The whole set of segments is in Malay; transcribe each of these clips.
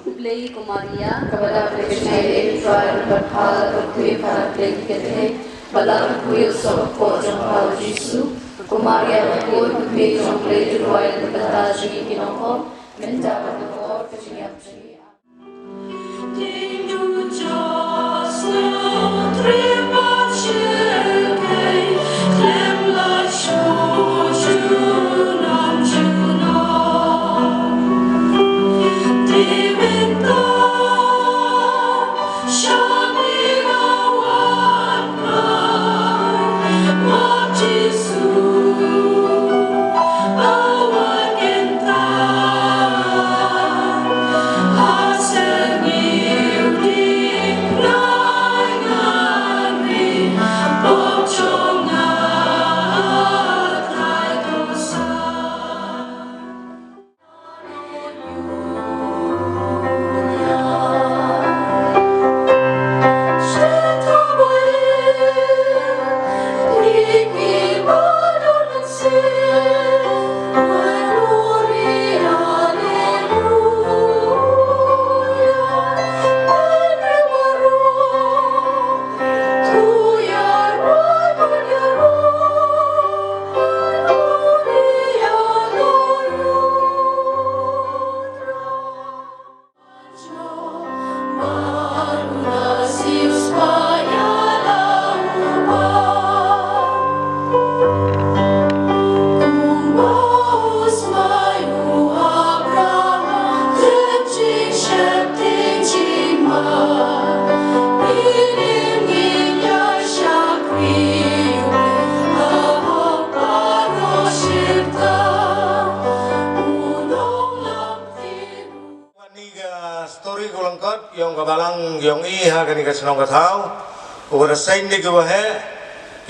Kublai Kumaria kepada Krishna Israel berhala putri para kelihatan balang kuil sokko jangkau Yesus Kumaria berkuil putri jangkau Royal berkata jadi kinoko minta berdoa kecilnya jadi. Story ko langkot yung kabalang yung iha kani kasinong katao ko rasain ni ko he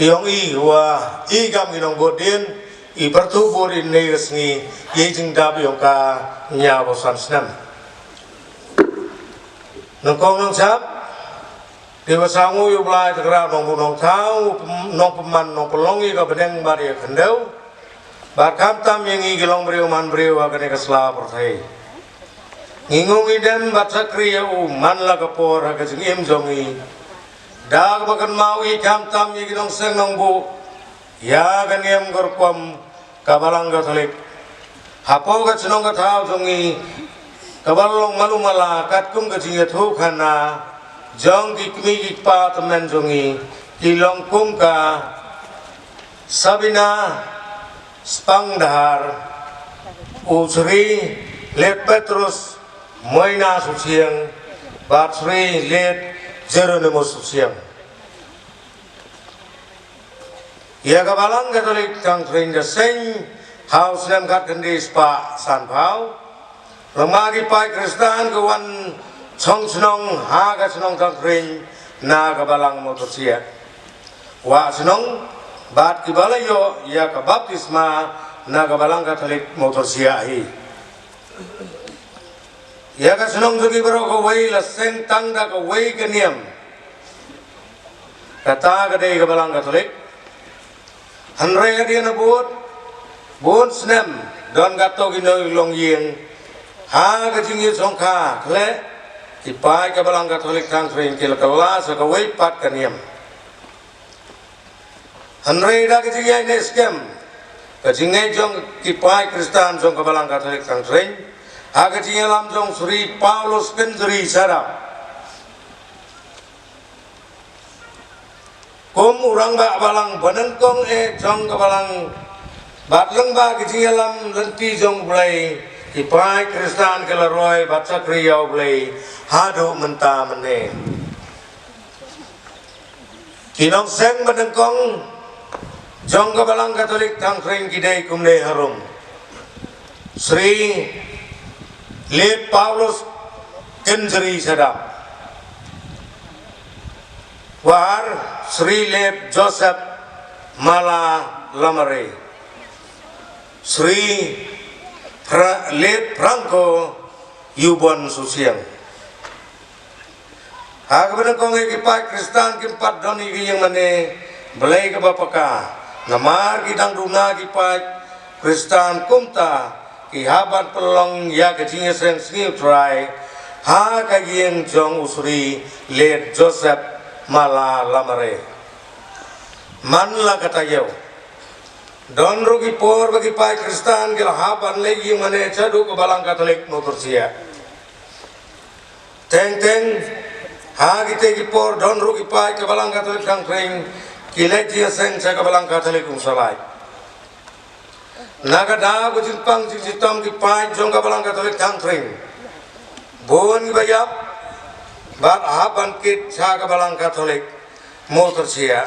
yung wa igam ginong bodin ipertubo din ni resmi yejing dab yung ka nyawo sansnam nongkong nong sap dewa sangu yung blai tekra nong bunong tau nong peman nong pelongi ka beneng bari kendau bakam tam yang igilong beriu man beriu kani kasla pertai ngingung idem baca kriya man la kapor ha kajing im jongi dag bakan mau I kam tam yi ginong seng nong bu ya kan yam gorkwam kabalang Katolik hapo ka chinong ka thau jongi kabalong malu mala kat kum kajing ya thu khana jong ki kmi ki pa tamen jongi kilong kum ka Sabina Spangdahar Usri Let Petrus Moina suciang, Batsri Let Jeronimo suciang. Ia kabalang Katolik kang tring the same house yang kat kendis pa San Pau. Lemagi pai Kristan kawan Chong senong ha ka senong kang tring na kabalang motosia. Wa senong bat kibalayo ia ka baptisma na kabalang Katolik motosia hi. Ya ka senong jogi bero ko wei la seng tang da ko wei ke niam kata ka dei ka balang Katolik hanre dia na buat snem don gato gino long yeng ha ka jing song kha khle ti pai ka balang Katolik tang tring kil ka la sa ka wei pat ka niam hanre da ka jing ai ne skem ka jing ai jong ti pai Kristan jong ka balang Katolik tang tring agak lam jong Sri Paulus Kendri sarap kum urang ba balang banengkong jong kabalang batleng ba lam lenti jong blai ipai Kristan kelaroi baca kriyau blai hadu menta mene kinong seng banengkong jong kabalang Katolik tang tring kidai kumne harum Sri Let Paulus Kendri sadap war Sri Let Joseph Mala Lamare Sri Let Franco Yubon Susiang Agak kong kipai Kristan kimpat doni yang mane belai ke bapaka namar gidang duna gipai Kristan kumta ki haban pelong ya kecingnya seng sniu try ha kagiyeng jong usuri led Joseph mala lamare man la katayo don rugi por bagi pai Kristan gila haban lagi mane cadu ke balang Katolik motor sia teng ha gite gi por don rugi pai ke balang Katolik kang kring kileji seng ke balang Katolik umsalai naga da bu jimpang jitam gi pai jong ke balang Katolik kang kring bon gi bayap bar haban kit ke balang Katolik motor sia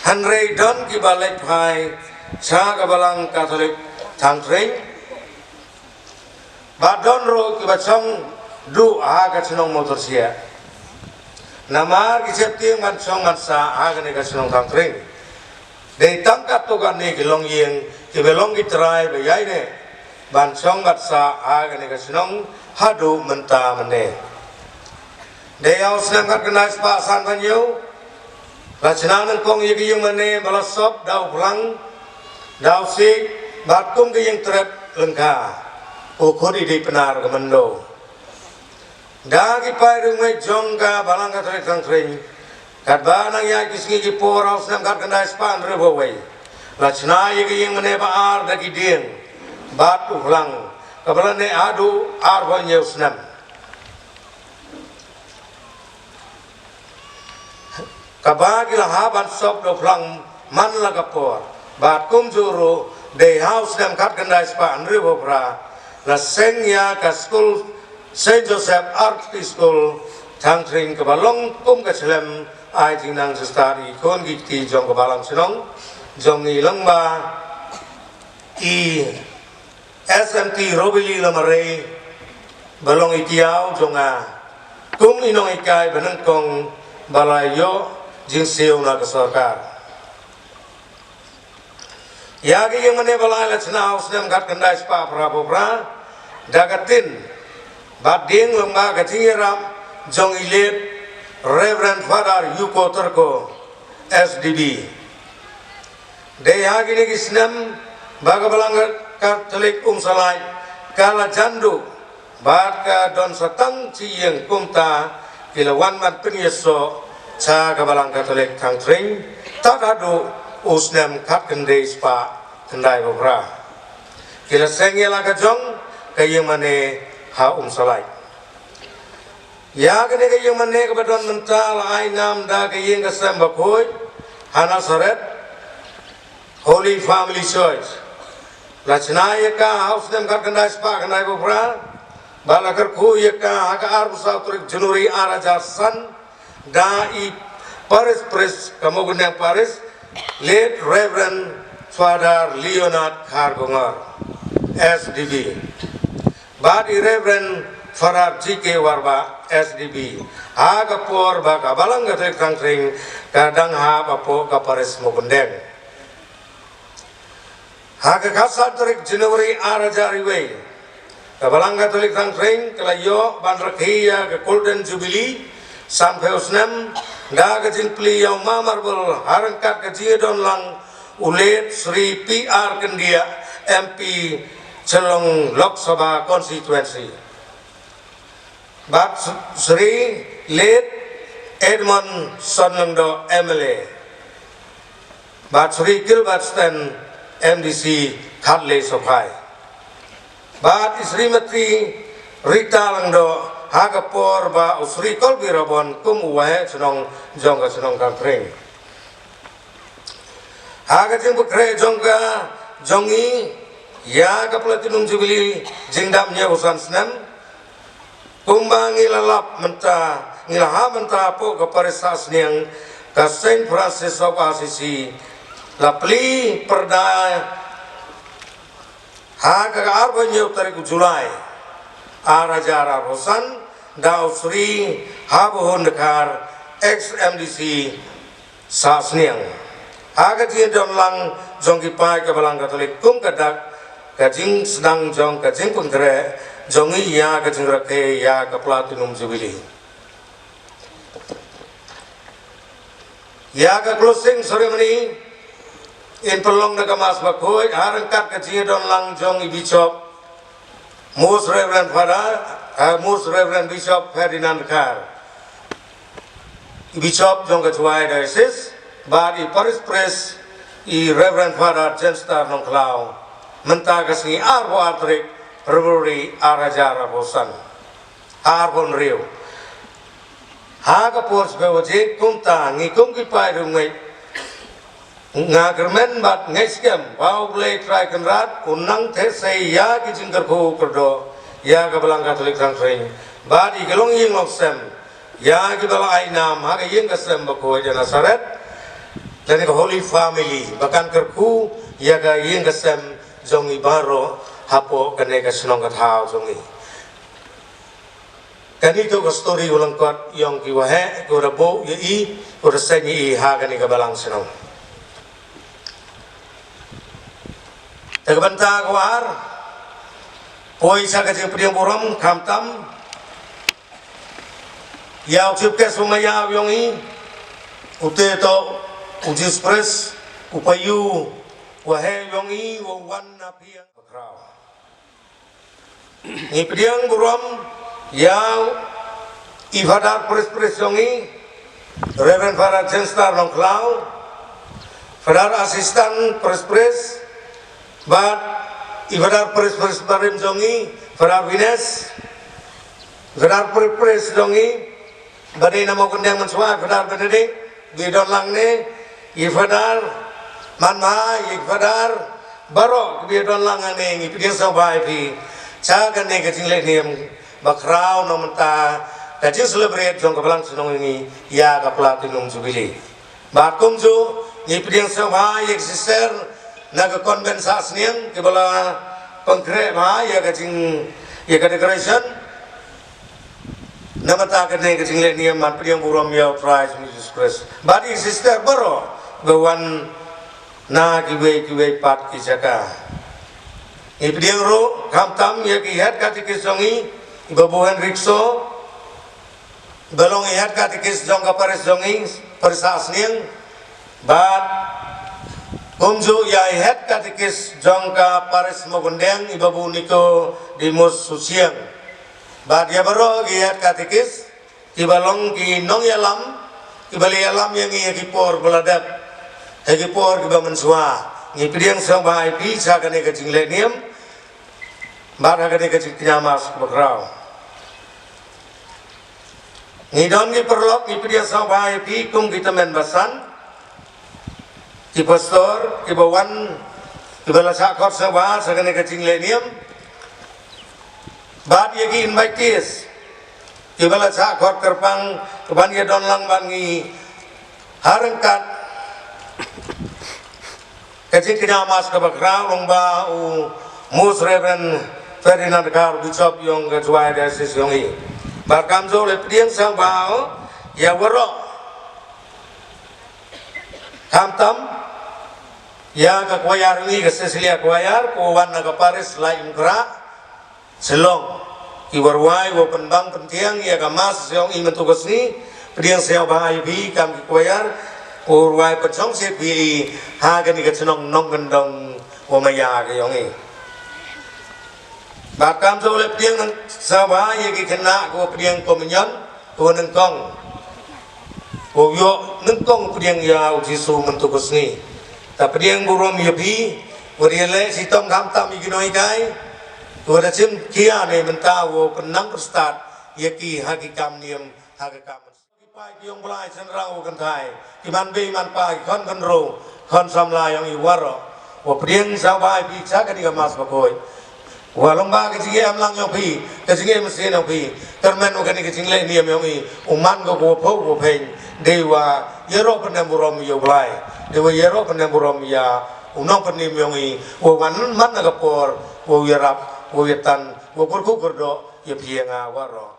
hanrei don gi balai pai ke balang Katolik kang kring badon ro ki bacong du aga senong motor sia namar ki septi man song man sa aga ne ka senong kang kring dei tangkat to kan ne ki long yeng ki belong ki trai be yai ne ban song gat sa aga ne ka senong hadu menta mene dei au senang kat kenais pa san ban yu rachna nang kong ye ki yung mane balasop dau pulang dau sik batum ki yang trep lengka ukuri di penar kemendo dagi pai rumai jongga balang Katolik kang kring kat banang ya kisngi ki poraus nam kat kendai span rebawai lachna ye ki yang mene baar dagi dien batu pulang kabalan ne adu arba nyeus nam kabagi lahaban sop do pulang man la kapor bat kum juru de house nam kat kendai span rebawra la sengya ka school Saint Joseph Art School thang kring ke balong kum ke selem ai jing nang sestari kon giti jong ke balang senong jong ni langba i SMT Robili lamare balong itiao jonga kum inong ikai beneng kong balayo jing seo na ke sarkar yagi yang mane balai lachna house nam gat kendai spa prabopra dagatin bading lemba katingiram jong ilet Reverend Father Yuko Terko SDB de yagi ne gisnam baga balang Katolik umsalai kala jandu bad ka don satang ciyeng kumta kilawan mat penyeso cha ka balang Katolik kang tring tadadu usnam kat kendai spa kendai bobra kila sengela ka jong kayeng mane ha umsalai ya kene kayeng mane ka badon mental ai nam da kayeng ka sambakoi hana saret Holy Family Church lachna ye ka house nem kat kendai spa kendai bobra balakar ku ye ka ha ka arbu sautrik Januari araja san da i Paris Pres kamogunang Paris late Reverend Father Leonard Kargongar SDB Badi Reverend Father G.K. Warba SDB aga por baga balang Katolik kang kring kadang ha bapo ka Paris mogundeng haga kasatrik Januari arajariwe ka balang Katolik kang kring kalayo banrakhiya ka Golden Jubilee sampai usnam daga jinpli yang mamarbel harangkat ke jidon lang ulet Sri PR Kendia MP Celong Lok Sabha Constituency Bat Sri Late Edmund Sonlengdo MLA Bat Sri Gilbert Stan MDC Khatley Sophai Bat Srimati Rita Langdo Hagapor ba usri kolbi rabon kum uwahe senong jongga senong kampring haga jeng bekre jongga jongi ya ka platinum jubilee jingdam nya usan senam kumba ngilalap menta ngilaha menta po ka parisas niang ka Saint Francis of Assisi lapli perda haga ka arba nya tarik Julai Arajara Rosan Dau Sri Habuhun Dekar XMDC Sasniang Aga Jidon Lang Jongki Pai Kabalang Katolik Kum Kadak Kajing Sedang Jong Kajing Pengkere Jongi Ya Kajing Rake Ya Ke Platinum Jubilee Ya ke closing ceremony in pelong na kamas bakoy harangkat ke don lang jong Bishop Most Reverend Most Reverend Bishop Ferdinand Kar Bishop jong ketua diocese but I Paris Press I Reverend Father Jenstar nong Klau menta kasni arbo atrik Februari arajara bosan arbon rio Haga pors bewaje kumta ngikum ki pai rungai ngagermen bat ngeskem bau blai try kenrat unang the sei ya ki jingkar ko kerdo ya ka belang katolik sangring bat I gelong ying loksem ya ki bala ainam haga ying kasem bako jana saret dan ka holy family bahkan kerku ya ka ying kasem jongi baro hapo kane ka senong ka thao jongi Kanito ka story ulang kot yang kiwahe ko rabo yi ko rasenyi ha kani ka balang sinong. Tagbanta ko ar poi sa ka jing priang buram kamtam ya ucip ke sumaya yung I ute to ujis press upayu wahe yung I wan na piang bakraw. Ni priang buram yang Ifadar Pres Yongi Reverend Father Jenstar nong Klau Father Asistan Pres But Ifadar Pres Barim Jongi Father Vines Father Pres Jongi Badai nama kundang mensuai Father Benedict Bidon Langne Ifadar Manma Ifadar Barok Bidon Langane Ipidian Sabai Pi Cagan Negating Lenium Bakrau nomenta kajing celebrate jong kapalang senong ini ya ka platinum jubilee bakum ju ni piding sabha exister naga konvensasniang ke bala pengkre ma ya kajing ya ka decoration namata ka ne kajing le niam man piding buram ya prize Jesus Christ but exister baro gawan na kiwe pat kisaka ni piding ro kamtam ya ki hat katikis jongi Babuhan Rikso Balong ihat katikis jong kapares jongi persas niang bat kumju ya ihat katikis jong kapares mogondeng ibabu niko dimus susiang bat ya baro ihat katikis ibalong ki nong yalam ibali yalam yang ikipor beladak ikipor kiba mensua ngipidiang sabah ipi sagane kajing lenium bat hagane kajing kinyamas bakrau Ngidon ni perlok ni pria sabay pi kung kita men basan ki pastor ki bawan ki bala sakot sabah sagane kacing lenium bad yagi invitees ki bala sakot kerpang keban ya don lang bangi harengkat kacing kinyamas kabakrang lomba Most Reverend Ferdinand Kar Bishop yung ketua diocese yung Bakam zo le priang sang bao ya waro kamtam ya ka kwayar ni ka sesilia kwayar ko wan na ka pares la imkra selong ki warwai wo penbang pentiang ya ka mas yong iman tugas ni priang sel bahai bi kam ki kwayar ko warwai pechong se bi ha ka ni ka senong nong gendong wo maya ka yong Bakam zo le priang sabah ye ki kena ko priang komunyon ko nengkong ko yo nengkong priang ya ujisu mentukus ni ta priang burom yepi wariele sitom kamtam iginoi dai ko da sim kia ne menta wo penang perstat ye ki hakikam niam hakikam pai kiong blai sen rau kan thai ki man be man pai kon kan ro kon samla yang iwaro wo priang sabah bi cha ka di mas bakoi Walang ba kecing am lang yung pi, kecing mesin yung pi, termen organik kecing lain dia yung i, uman ko po pen, dewa yero penemburom yo blai, dewa yero penemburom ya, unang penim yung i, wawan man nagapor, wawirap, wawitan, wakurkukurdo, ya pi nga waro.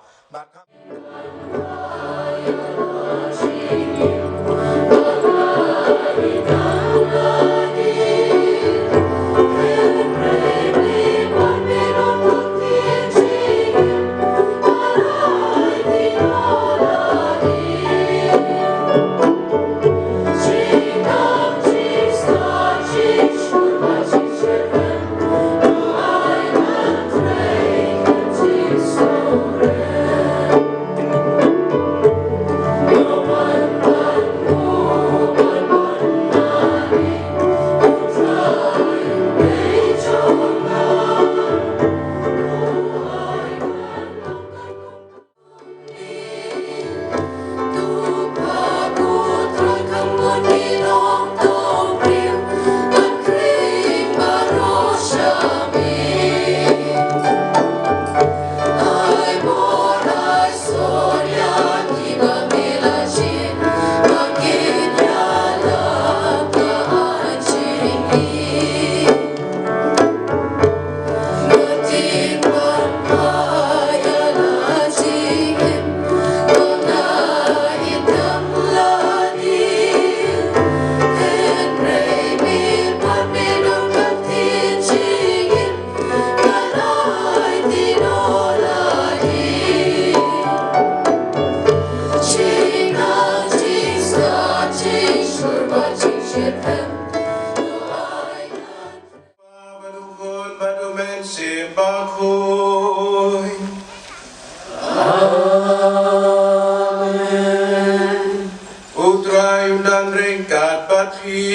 trai undang ringkat pati.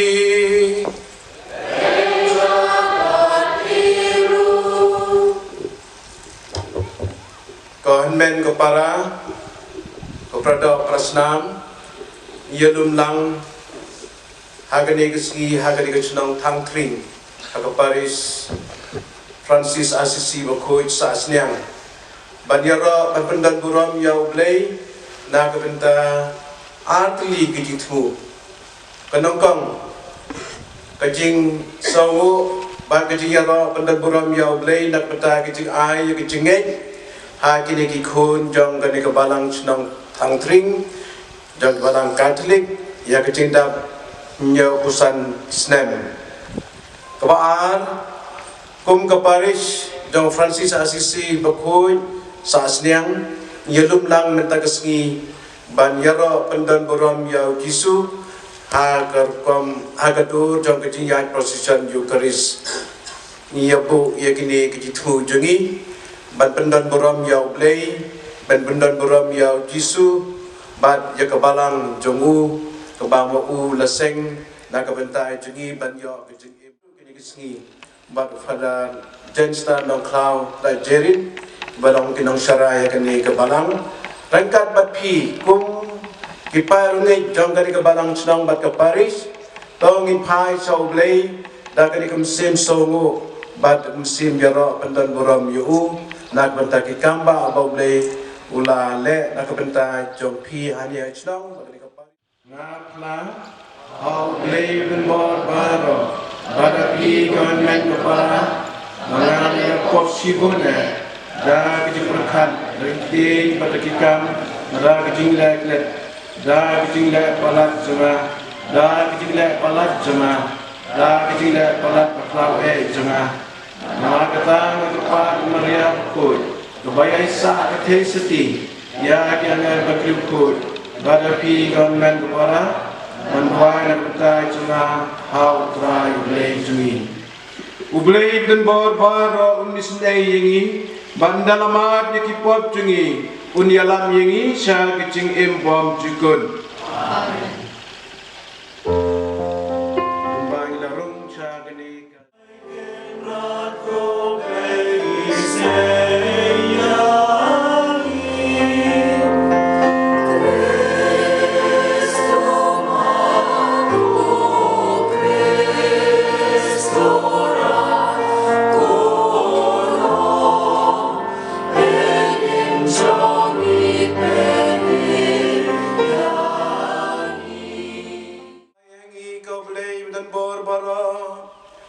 Kohen men ko para ko pradok prasnam yelum lang hagani keski hagani kecunang tang tring haga Paris Francis Assisi bakoi sa asnyang banyara pendan buram yau blay na kabenta artli kejitmu kanongkong kajing sawu ba kajing yara pendan buram yau blay nak beta kajing ai kajing ngej ha kini ki khun jong gani ka balang chnong thang tring jong balang Katolik ya kajing dap nyo pusan snem kabaan kum ka Paris jong Francis Assisi bakoi sa asnyang yelum lang mentagasngi banyara pendan borom yau Jisu agar kom agadur jong kajing yai procession Eucharis nyabu yakini kejitmu jengi ban pendan borom yau blay ban pendan borom yau Jisu bat ya kebalang jongu kebama u leseng na kebentai jengi ban yo kejing kini kesngi bat pada jensta nong klau da jerin balong kinong syara ya kini kebalang rangkat bat pi kum kipai rungai jong kani kebalang senang bat ke Paris tongin pai sau blay da kani kemsim songo bat musim yara pendan borom yu nak bentaki kamba abau blay ula le nak bentai jong pi hanya senang bat kani ke Paris ngapla au blay ben bor baro pada pi kon men kepala mengalami posibune da kejing perkan rinting pada kikam da kejing lek da kejing lek palat jema da kejing lek palat jema da kejing lek palat paklau jema na kata kepat meriam kod kebaya isa kethe seti ya kiana baklub kod pada pi kon men kepala manwai nak betai jema hau trai ulei jui ublei dan bor baro unisnei yengi bandalamat yakipop jungi unyalam yengi sya kecing embom jukun amen umbang larung sya geni ratko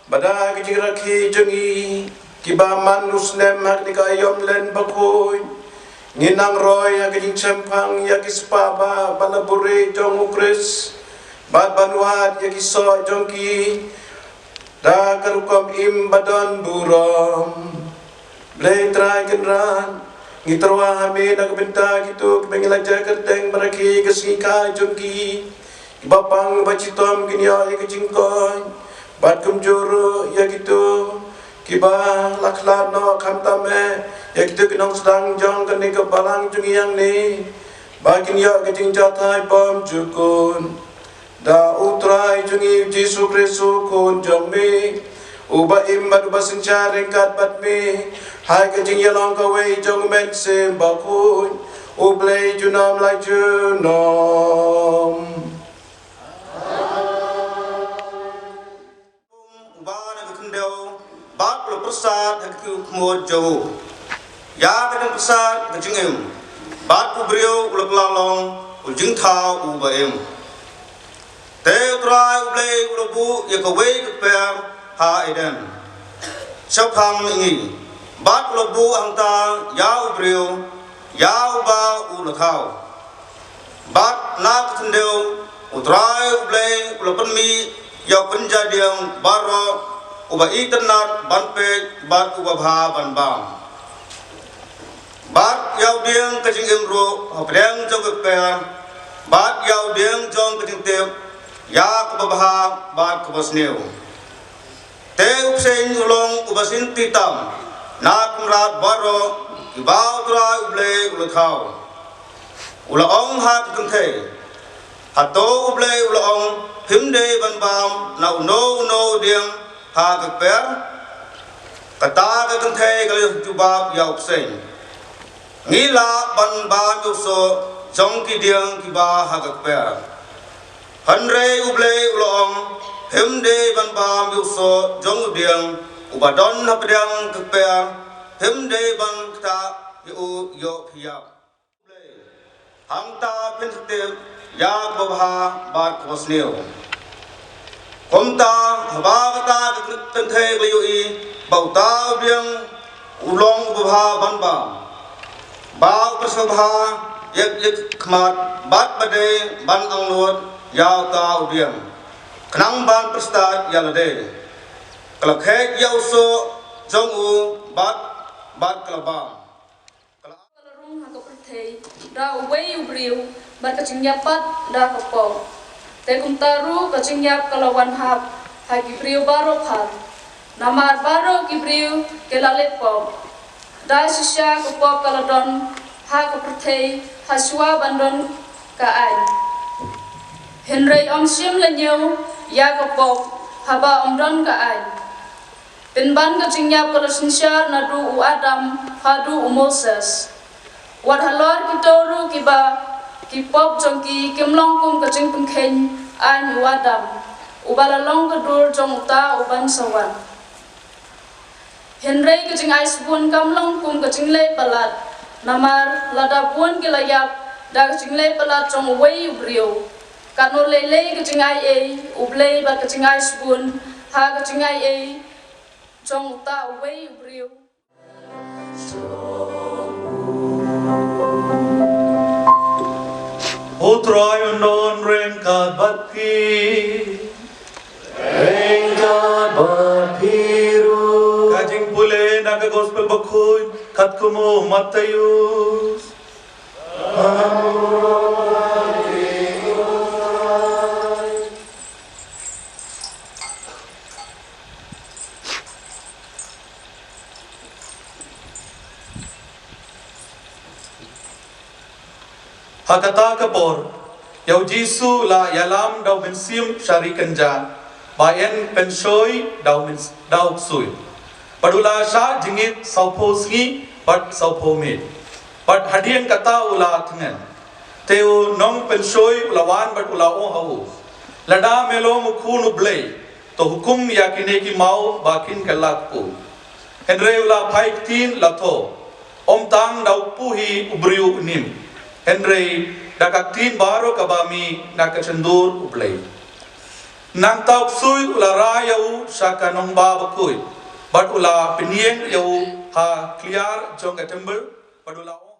bada kejing rakhi jengi kibaman nusnem hak nikayom len bakoi nginang roy ya kejing cempang ya kispaba balabure jong ukris bad banuat ya kiso jongki da karukom im badan burom blay trai genran ngitarwa hame nak benta gitu kebengelaja kerteng meraki kesika jongki bapang bacitom kinya ya kejing koy bat kumjuru ya gitu kiba laklat no kamtame ya gitu kinong sedang jong kani kebalang jungi yang ni bagin ya kejing jatai bom jukun da utrai jungi Jisu Kristu kun jong mi uba imbat uba sencar ringkat bat mi hai kejing ya long kawe jong men sim bakun ublay junam lai junom bát lo prasad hakku khmo jo ya kadang prasad kajing em bát ubrio ulak lalong uljing thau u ba em te trai ublei ulubu ya ka wei ka per ha eden chau phang ngi bát lo bu ang ta ya ubrio ya uba ulak thau bát na khandeu utrai ublei ulapan mi ya penjadiang baro uba internet banpe bat uba bha ban bam bat yau dieng kajing imro apreng jog pe bat yau dieng jong kajing te ya uba bha bat kubasneu te upsein ulong uba sin titam na kumrat baro ibau trai uble ulathau ula ong ha kanthe hato ublay ulong himde ban bam na no diang ha ka per kata ka kan thai ka jubab yaw sen ngila ban bam yu so jong ki diang ki ba ha ka per hanre ublay ulong himde ban bam yu so jong diang ubadon na pedang ka per himde ban ta yu yo phia hamta pinte ya babha bat wasneo komta habagata tanthe gayui bauta biang ulong babha banba ba pasabha yek khmat bat bade ban anglot ya ta ubiang knang ban prastat yalade kalakhe yauso jongu bat kalaba da way ubriu bar kacingyapat da kapong te kumtaru kacingyap kalawan hap hagi briu baro phat namar baro gibriu kelalet pom da sisya kapop kaladon ha kaprthei haswa bandon ka ai henrei omsim lenyau ya kapop haba omdon ka ai pinban kacingyap kalasinsya nadu u adam hadu u moses wat halor kitoru kiba kipop jongki kimlong kum kacing pengkhen an wadam ubala long kedur jong uta uban sawan henrei kacing ais bun kamlong kum kacing le palat namar lada bun kilayap da kacing le palat jong wei ubrio kanu lele kacing ai e ublei ba kacing ais bun ha kacing ai e jong uta wei ubrio Utroy unon rengkat batpi batpiru kajing pule naga gospel bakhuy kat kumo Matayus Hakata kapor yau Jisu la yalam dau bensim syari kenja bayan pensoi dau sui padula sha jingit saupo singi pat saupo mit pat hadian kata ula thngan teu nong pensoi ulawan bat ula o hau lada melo mukhun ublei to hukum yakine ki mau bakin kalak pu henre ula phaik tin latho om tang dau puhi ubriu nim Henry dakaktin baro kabami nakacendur ublay. Nang tauk sui ulara yau saka nong babakuy. Bat ula pinieng yau ha clear jong katember padula o.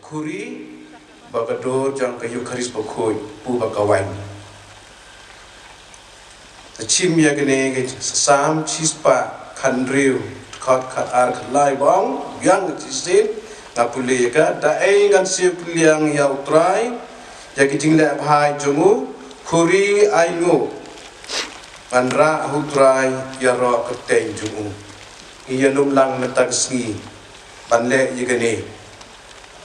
Kuri bagado jang kayu karis bakuy pu bakawan. Chim ya gene ge sam chispa khandriu khat ar khlai bong yang chisin ngapuli ka dae ngan siu kliang ya utrai ya kiting le bhai jongu khuri aingu anra hutrai ya ro keteng jongu iya lum lang natak sngi banle yigane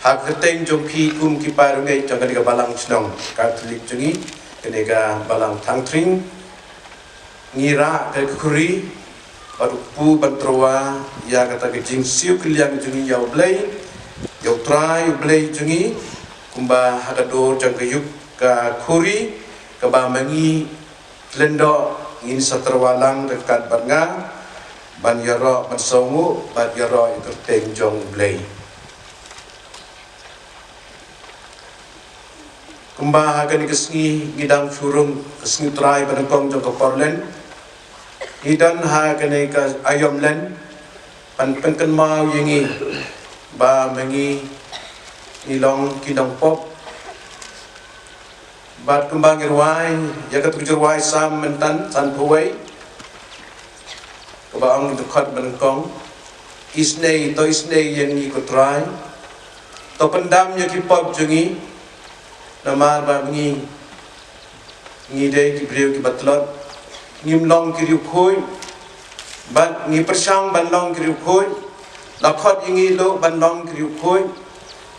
hak keteng jong phi kum ki paru ngai jong ka balang chnong katolik jongi kene ga balang thangtring ngira ka khuri baru pu bantrowa ya kata kijing siu kliang jongi ya blai Yau try ublay jungi kumba hadado jang kayuk ka khuri ka ba mangi lendo ngin satrawalang dekat banga ban yaro ban songu ban yaro itu teng jong ublay kumba hagan kesngi ngidang surung kesngi try banengkong jong ka porlen idan hagan ka ayomlen pan penken mau yengi ba mengi ilong kidong pop bat kembang irwai ya ketujuh sam mentan san puwai kebaang dekat menengkong isnei yang ikut rai to pendam ya ki pop jungi namar ba mengi ngide ki brio ki batlot ngimlong ki riu khoi bat ngi persang ban long ki riu khoi lakot ingi lo bandong kriu khoi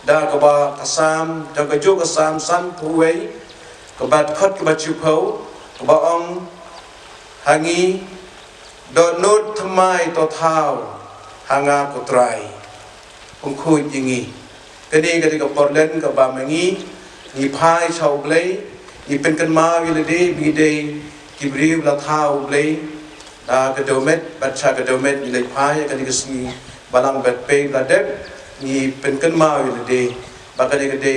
da ka ba kasam da ka jo kasam san puwei kebat khot kebat chupau kebat ong hangi dot nut thmai to thau hanga kutrai pungkhu jingi kani kati ka porlen ka ba mangi ni phai chau blei ni pen kan ma wi le de bi de ki bri la thau blei ka domet bat cha ka domet ni le phai kani ka sni balang bat pe la de ni pen kan ma wi le de ba kani ka de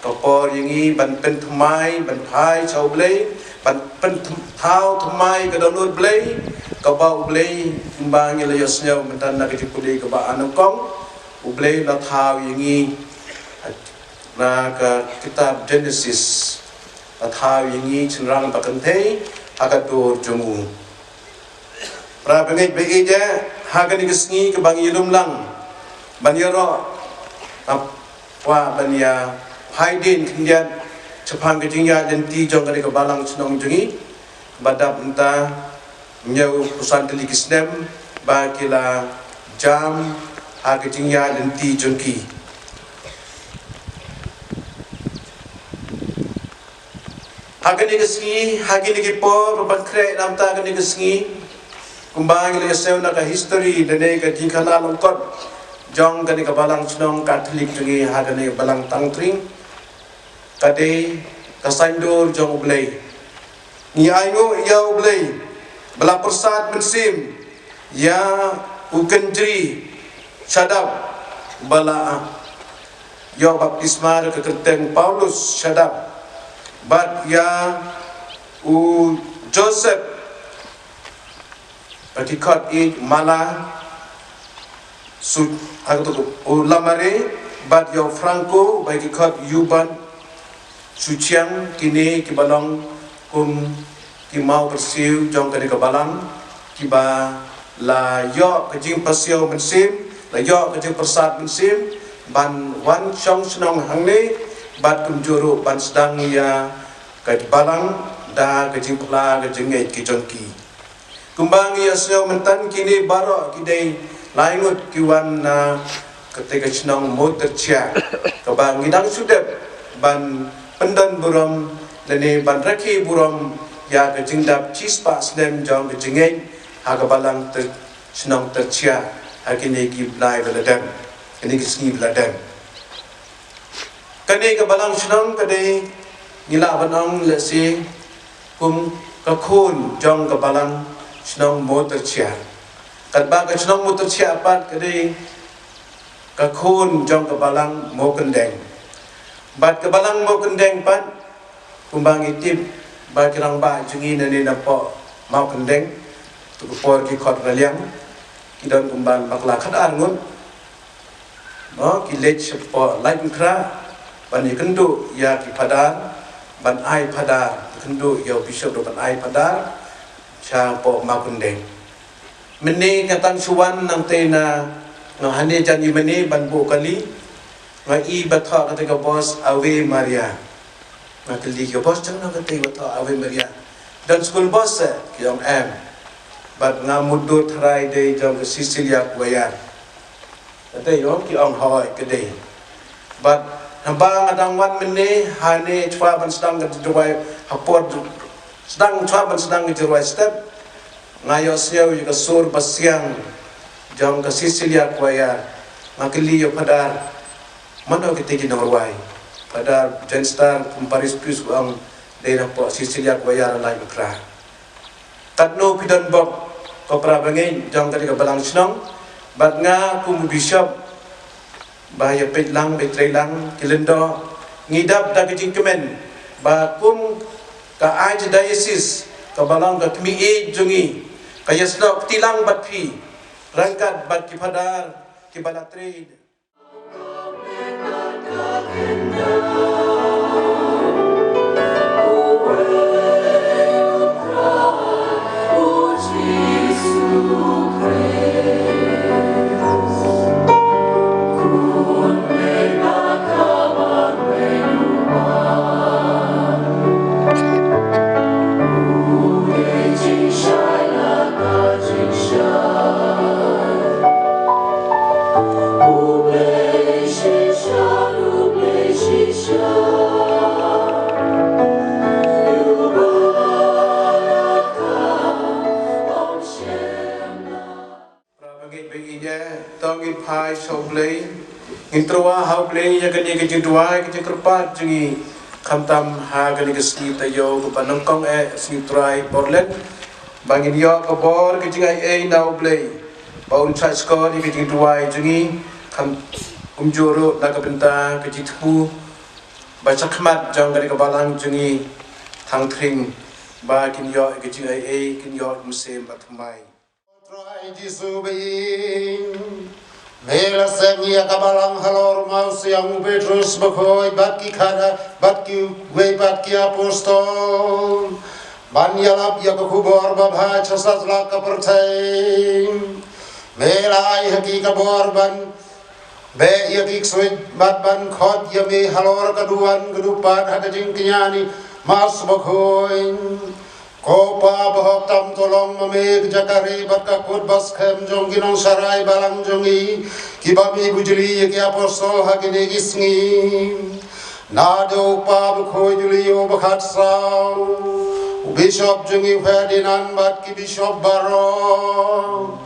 ka por jingi ban pen thmai ban phai chau blei ban pen thau thmai ka donut blei ka ba blei ba ngi le yosnya mentan na ki puli ka ba anukong ublei la thau jingi na ka kitab Genesis la thau jingi chenrang pakan thei agadur jumu pra bengai be ija hagani gesngi ke bang yilum lang ban yoro wa ban ya haidin kinjan chapang ke jingya lenti jong ka balang chnong jungi badap enta nyau pusan teli kisnem ba kila jam ha ke jingya lenti jongki hagani gesngi hagini ki por ban kre nam ta hagani gesngi kumbang le sew na ka history dene ka jingkhala longkot jong ka ka balang chnong katolik jungi hagani balang tangtring kade kasandur jong ublei ni aingo ya ublei bala persat bensim ya ukenjri shadab bala yo baptisma ke keteng Paulus shadab bat ya u Joseph patikot I mala su agto ulamare bat yo Franco patikot yuban suciang kini kibalong ki mau bersiu jong kani kabalang kiba la yo kajing pasio mensim la yo kajing persat mensim ban wan chong snong hangle bat kunjuru ban sedang ya kabalang da kajing pla kajing ngai ki jongki kumbang ya sio mentan kini baro kidai laingut kiwan na ketika snong motor cia kabang ngidang sudep ban pendan buram lene ban rakhi buram ya ke jingdap chispa snem jong ke jingeng ha ka balang ter snong ter chia ha kini ki blai beladam kini ki sni beladam kani ka balang snong kade ngila banong le si kum ka khun jong ka balang snong motor chia kat ba ka snong motor chia pat kade ka khun jong ka balang mo kendeng bat ke balang mau kendeng pat kumbang itip ba kirang ba jungi nani napo mau kendeng tu por ki khot raliang ki don kumbang bakla khat angun no ki lech po lain kra ban ikendu ya ki padar ban ai padar ikendu ya bishop do ban ai padar cha po mau kendeng meni katang suwan nang te na ngahane janji meni ban bu kali ngai batha ketika bos Ave Maria makali ke bos jangan ketika batha Ave Maria dan school bos ki jong em bat ngamudur thrai de jong ke Sicilia kuayar ate yo ki ong hoi ke de bat hambang adang wan mene hane chwa ban sedang ke jwai hapor sedang chwa ban sedang ke jwai step ngayo siau ke sur basiang jong ke Sicilia kuayar makali yo padar mana kita di Norway pada Jenstar Paris plus ang daerah po Sicilia kuayar lai ukra tatno pidan bob ko prabangi jong kali ka balang snong bat nga kum bishop bahaya petlang betrelang kilendo ngidap da kijing kemen ba kum ka archdiocese ka balang ka kmi e jungi kaya snok tilang bat phi rangkat bat ki padar ki balatre Oh phai sau blei introa hau blei ya gani ke jidwai ke jekerpat jengi khamtam ha gani ke sni tayo ke panongkong sni trai porlet bangin yo ke bor ke jingai nau blei baun chai skor ke jidwai jengi kham kumjoro nak benta ke jitpu baca khmat jang gani ke balang jengi thang thring ba kin yo ke jingai kin yo musem batmai Trai Jisu being Mela sengia kabalang halor mau siang Petrus bakoi batki kada batki we batki apostol ban yalap ya kubor babha chasat la kapertai mela haki kabor ban be ya kiksuit bat ban khot ya me halor kaduan kedupan hakajing kinyani mas bakoi Kopa bahok tam tolong mameg jakari bakakut baskem jong ginong sarai balang jongi kibami bujuli ki apostol hakini gisngi nado pa bukhoi julio bakhat sao bishop jongi Ferdinand bat ki bishop baro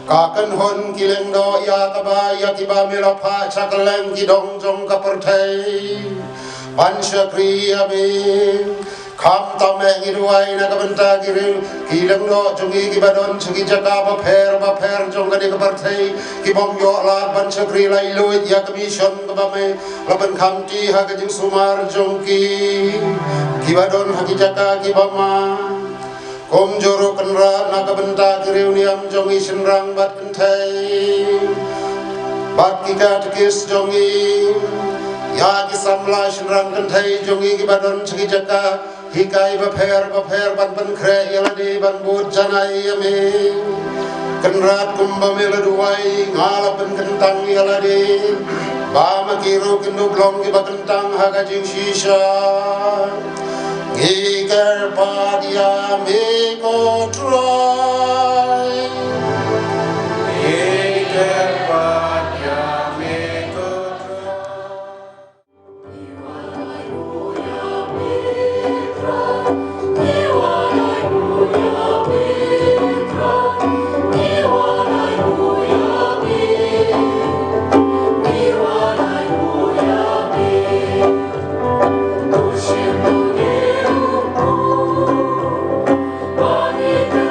kakan hon kileng do ya kaba ya kibami lapa chakaleng kidong jong kapertai pansyakri amin Kam tameng iruai na kabenta kiril kilang lo jungi kibadon jungi jaka baper jong kadi kepartai kibom yo la ban sakri lai luit ya commission kabame laban kamti ha kajing sumar jongki kibadon haki jaka kibama kom joro kenra na kabenta kiril niam jongi senrang bat kentai bat kika tekis jongi ya kisamla senrang kentai jongi kibadon jungi jaka hikai baper ban kre yaladi ban bud janai ame kenrat kumbame laduai ngalapan kentang yaladi bama kiro kenduk long ki bakentang hakajing shisha ngiker padia me ko try ngiker padia me ko Bye.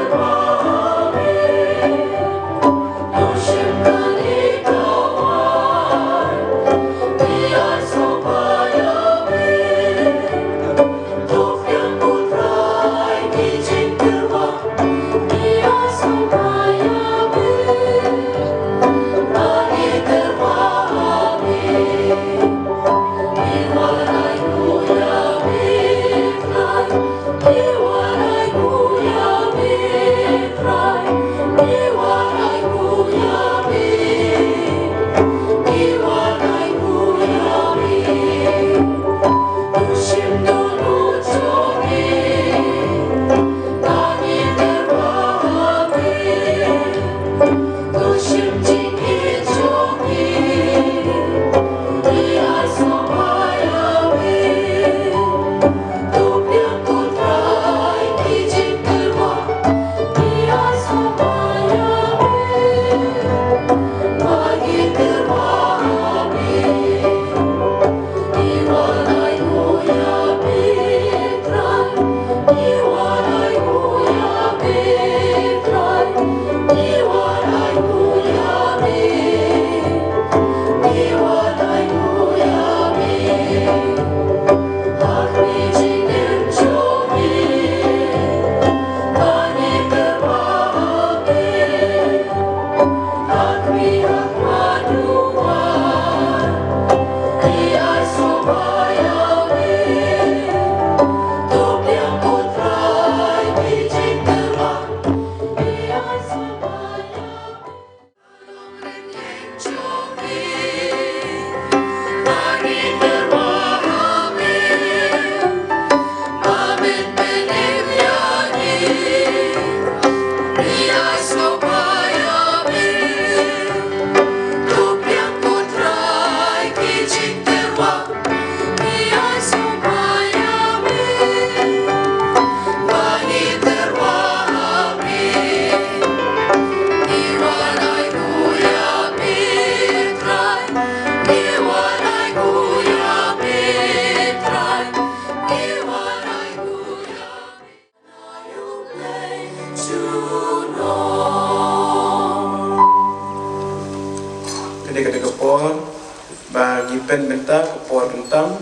pen benta kapor kentang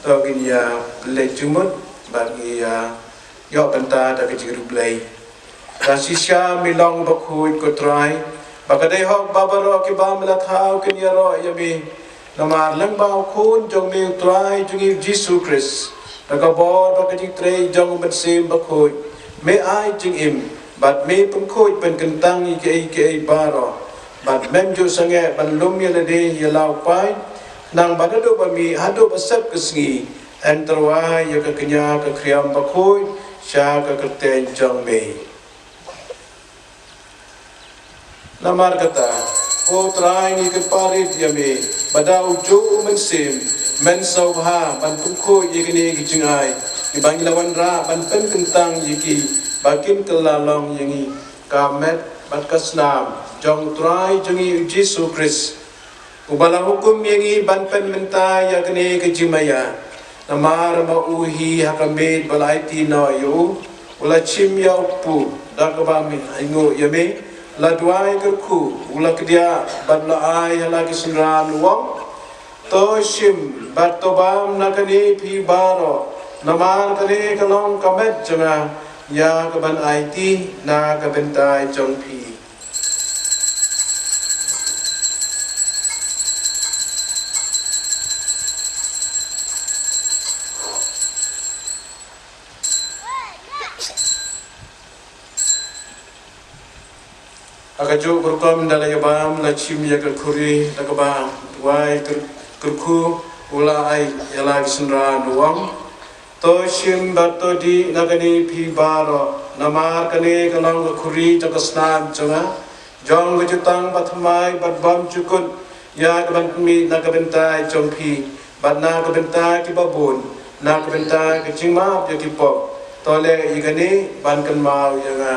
togin ya le jumut bagi ya yo benta da kejiru blai rasisya milong bakhuit ko try bakadai hok babaro ki bamla thau kin ya ro yami namar lang bau khun jong mi try jungi Jesus Christ nakabor bakajing tre jong bensim bakhuit me ai jing im bat me pun khoi pen kentang ke baro bat mem jo sange ban lum ya lede ya lau pai nang badado bami hado basap kesngi enterwa ya ke kenya ke kriam bakoi sya ke kerten jong me namar kata ko trai ni ke parit ya me badau jo mensim men saubha ban pungko ye kini gijingai di banglawan ra ban pen kentang yiki bakin kelalong yangi kamet bat kasnam jong trai jongi Jesus Christ ubala hukum yangi ban pen mentai ya kini kejimaya namar mauhi hakamit balaiti no yu ula chim ya upu dakabami ingo yame la duai gerku ula kedia ban la ai halagi sunran wong to shim batobam nakani pi baro namar kani kalong kamet janga ya kaban IT na kabentai jong pi akajo berkom dalai bam la chim ya kerkuri takabam wai kerku ula ai yala sunra nuang to shim bato di nagani pi baro nama kane kalang kerkuri jakasnan jonga jong gujutang batmai batbam cukut ya kaban mi nagabentai jongpi batna kabentai ki babun na kabentai ki jingma ya ki pop tole igani bankan mau yanga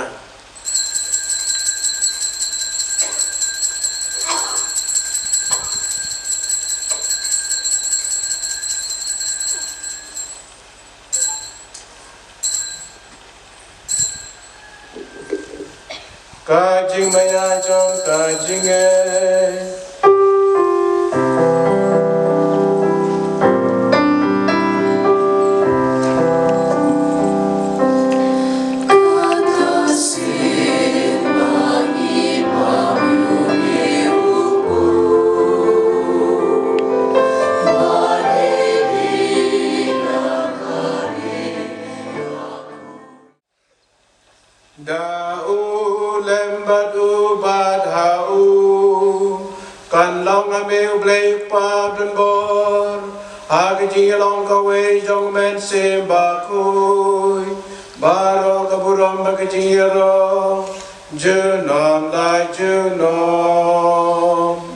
kajing maya jong kajing kan long ameu blei pa dun bor ag ji long ka we jong men sim ba koi baro ka buram ba ji ro je nam lai je nom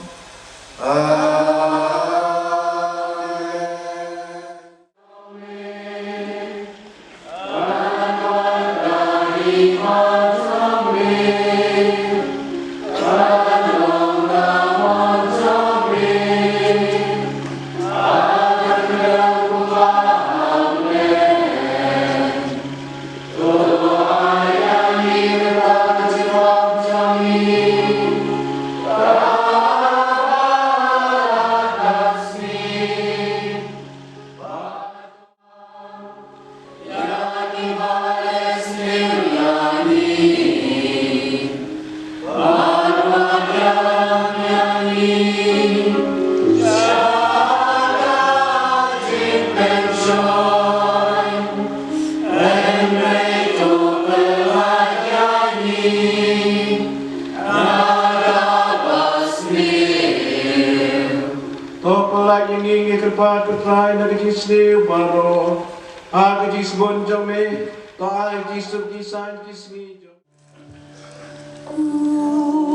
Try na kajis ni baro, kajis bon jome, to ay jisub jisan jismi jom.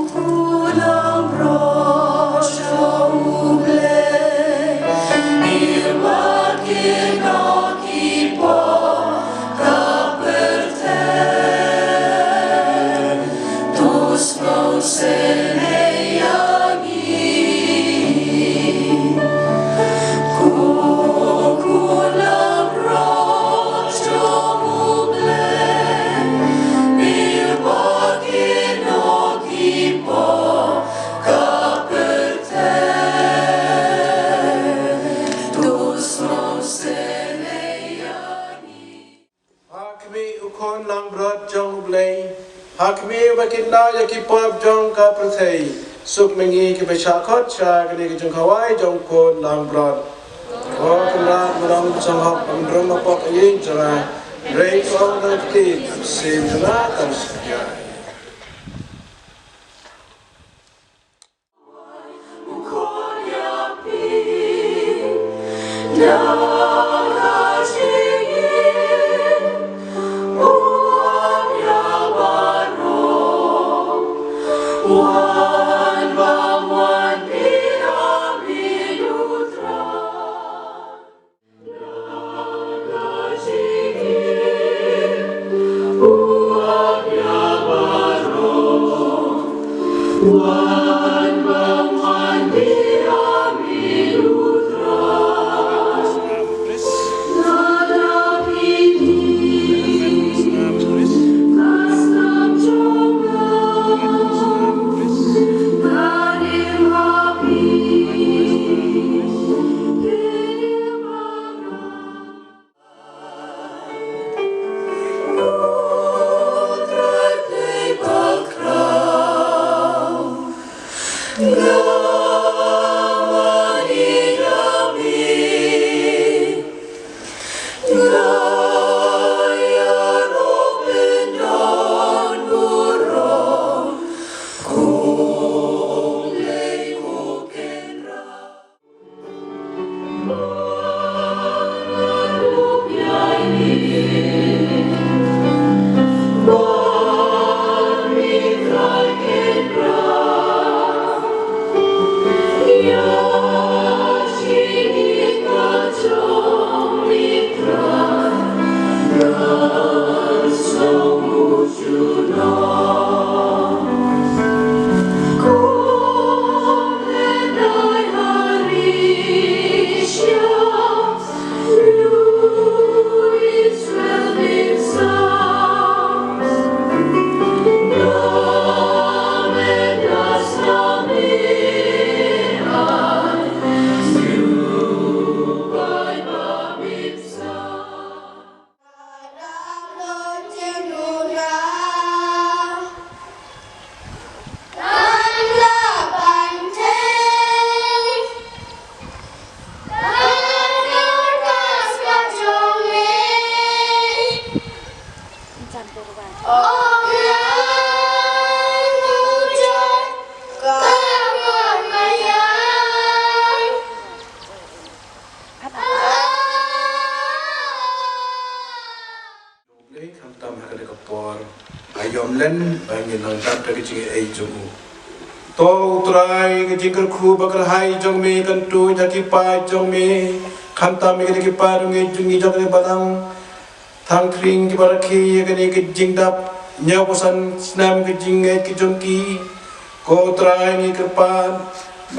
Kulang rosha uble, irwakir nakipo kaperte, tus mausene God jong blay hakmi bakinda yakipap jong ka prathei suk mengi ki bashakot cha gani ki jong khawai jong ko lang brod ko kala madam jong hok ndrom pok yin jara rei ko na ti sim na tam ya ayom len bangin nang tap ta ki ai jomu to utrai ki jingkar khu bakal hai jong me kan tu jaki pa jong me khanta me ki pa ngi jungi jok ni balang thang kring ki barakhi ki ki jingdap nyawasan snam ki jingai ki jongki ko utrai ni kerpan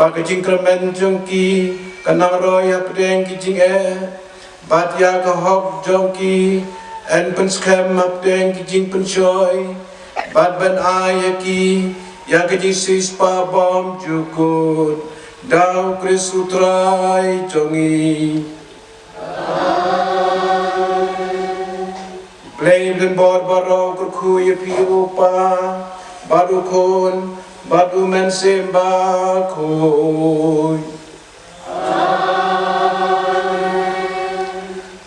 ba ki jingkar men jongki kanang roy apdeng ki jinge bat ya ka hok jongki en pen scam apdeng ki jing pen shoy bat ban ayaki ya ke jisis pa bom jukut dau kris utrai jongi blame den bor baro kurku ye piupa badu kon badu men semba koi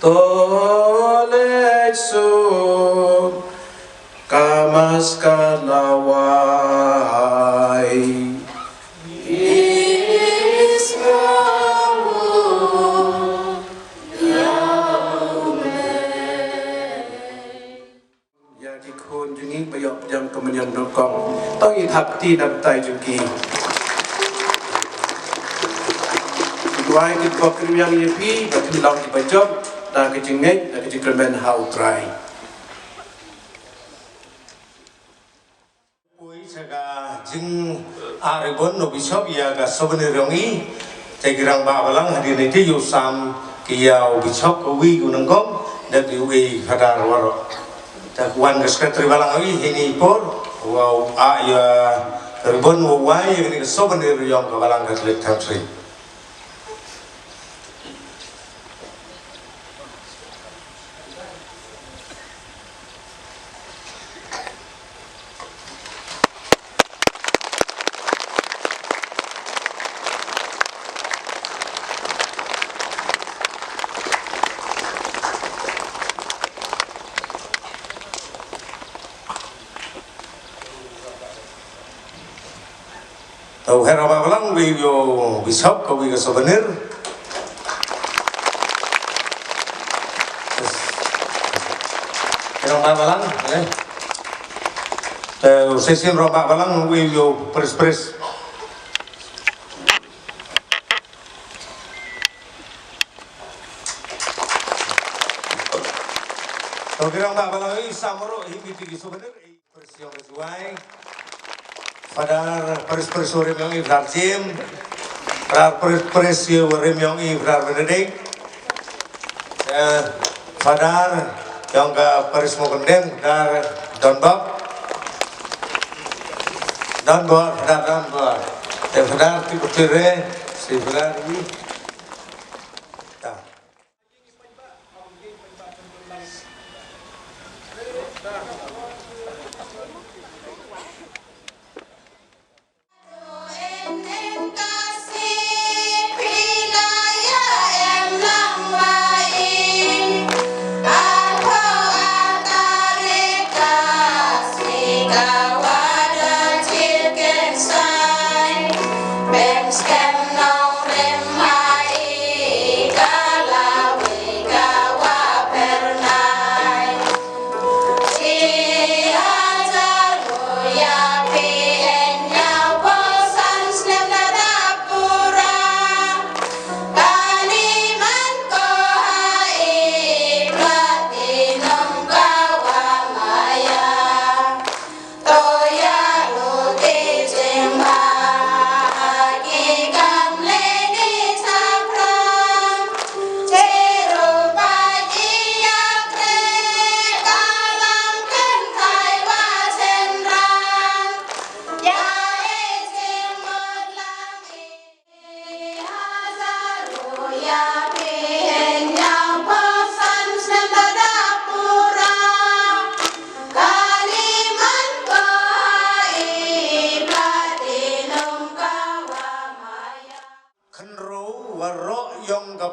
tole so kamas kalawai ya ki khon jungi bayok jam kemenyan dokong tong i thap ti dam tai jungi duai ki kokrim yang yepi bakin long ki bajok da ki jingek da ki jingkermen hau trai jing aribon no bishop ya ga sobne rongi tegirang ba balang hadi ne te yusam kiau bishop ko wi gunang kom da wi hadar waro ta wan ga sekretari balang wi hini por wow a ya ribon wo wai ni sobne riyong ga balang ga lek country Tau hera balang we yo bisop ko we souvenir. Hera balang session roba balang we yo pres. Tau kira balang ini samaro hingga tinggi souvenir presio kesuai. Pada pres orang yang ibrar Jim, pres orang yang ibrar Benedict, pada yang ke pres Mokendem dar Don Bob, dan pada tipe cire si pada ini.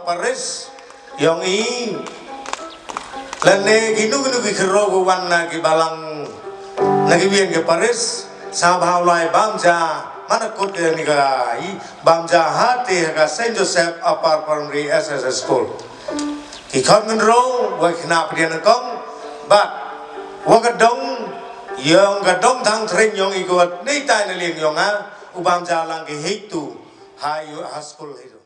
Paris yang ini lene ginu kiro wan nagi balang nagi bian ke Paris sabah ulai bamja mana kod ni kai bamja hati ka Saint Joseph Upper Primary SSS School ikon ngenro wa kena pedian kong but wa gadong yang gadong thang tren yang ikut ni tai na liang yang ubamja lang ke hitu high school itu.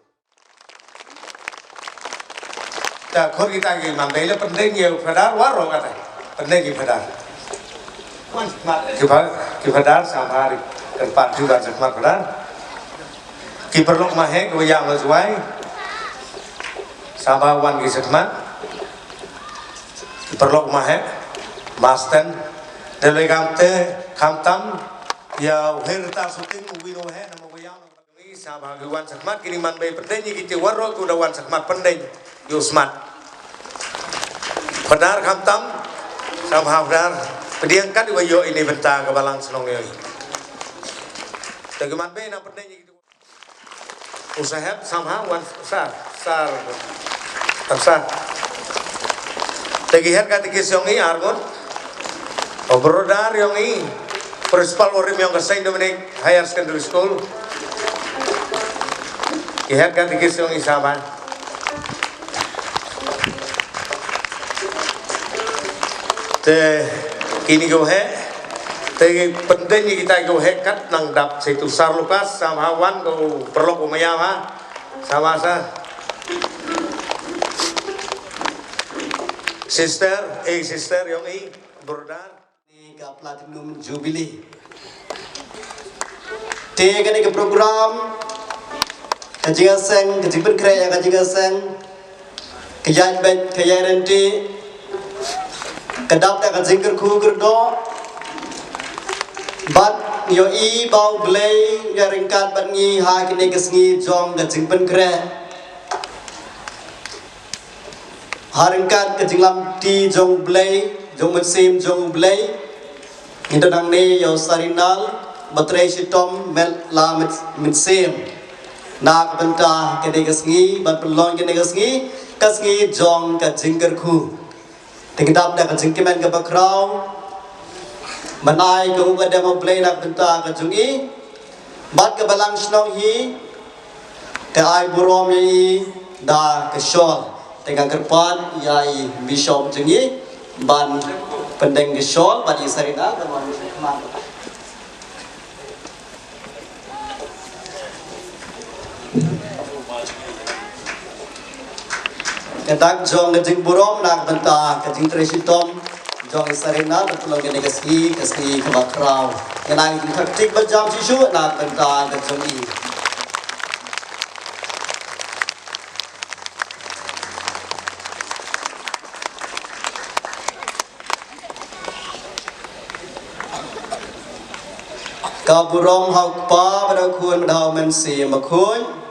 Dah kau kita lagi mandailah penting nhiều phadar waro kata penting di phadar ki phadar sampai tempat juga semat phadar ki perlu mahek yang sesuai sampai wan ki semat ki perlu mahek masten dari kamtam ya herta syuting wino he nama wayang ini sampai wan semat kini mandai penting kita waro kuda wan semat penting Yusmat, benar kamtam, sama benar. Pediangkan di wayo ini bentang ke balang senong ini. Bagaimana bena pentingnya gitu. Usaha sama wan sar. Tegihat kata kisah ini argot. Obrodar yang ini principal orang yang ke Saint Dominic Higher Secondary School. Kihat kata kisah ini sama. Te kini go he te pentingnya kita go he kat nang dap situ sar lukas sama wan go perlu umaya ha sama sa sister yang ini berdar ni ka platinum jubilee te gani ke program kajian seng kajian kaya kajian seng kajian ben kajian nanti kedap tak jingkar kugur do bat yo I bau blay ya ringkat bat ngi ha kini kesngi jong ke jingpen kre ha ringkat ke jinglam ti jong blay jong mensim jong blay itu nang ni yo sarinal batray sitom mel la mensim na benta kini kesngi bat pelong kini kesngi jong ke jingkar ku Tingkap dah kacung kimen ke bakrau, menai ke uga demo play nak benta kacungi, bat ke balang snong hi ke ai burom yi da ke shol dengan kerpan yai bishop jengi ban pendeng ke shol ban isarina dan wan keman kedak jong ke jing burom nak benta ke jing tresitom jong isarina dan pulang ke negasi ke bakrau kenang taktik berjam sisu nak benta ke jongi kaburom hau pa pada kun pada men si makun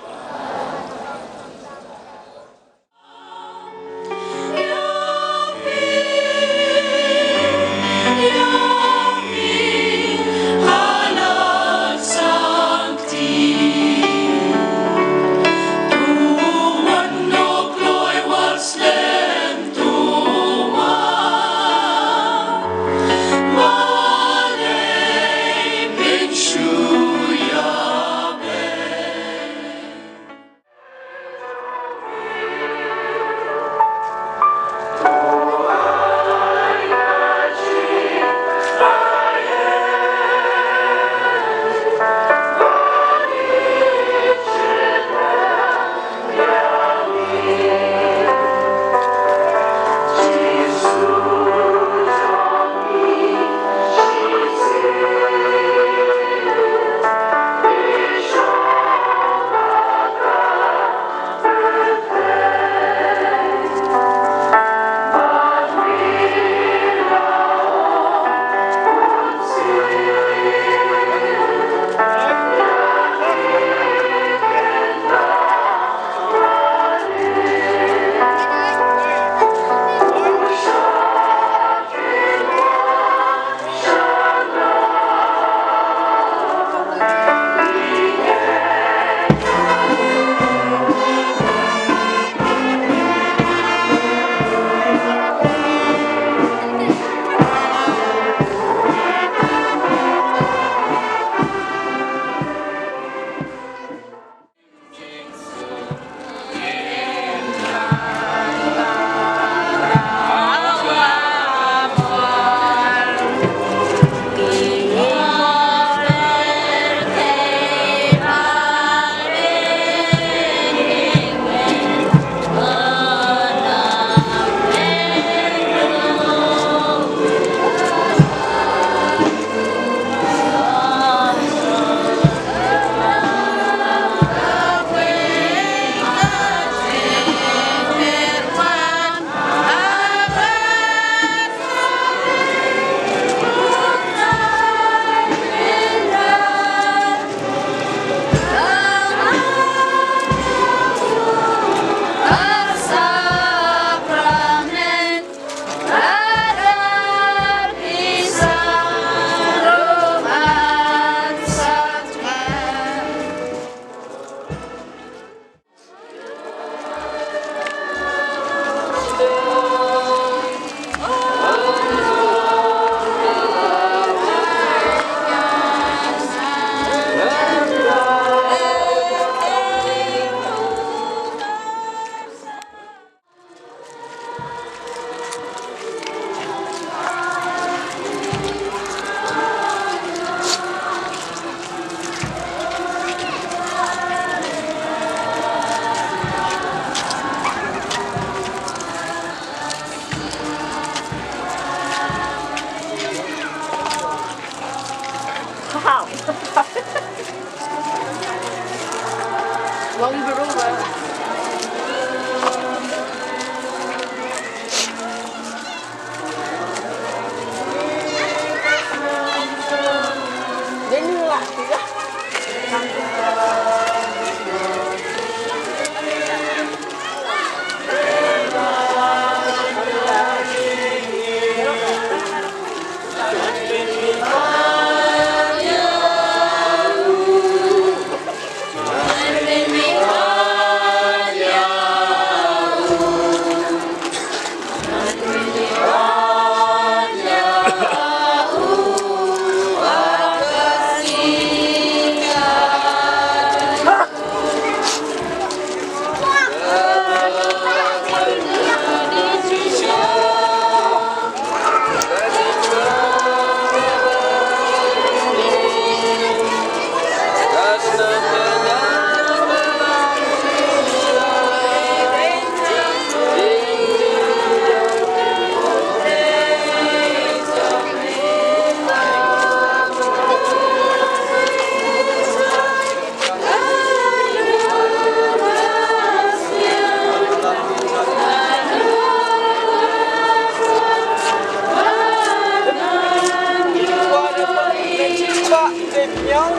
nhau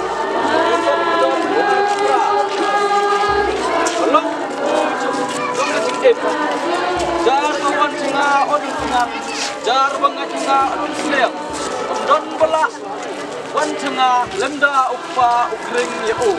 belum ip jar kawan singa odun singa jar bangga singa odun selek don bela wan singa lenda upa ukring yau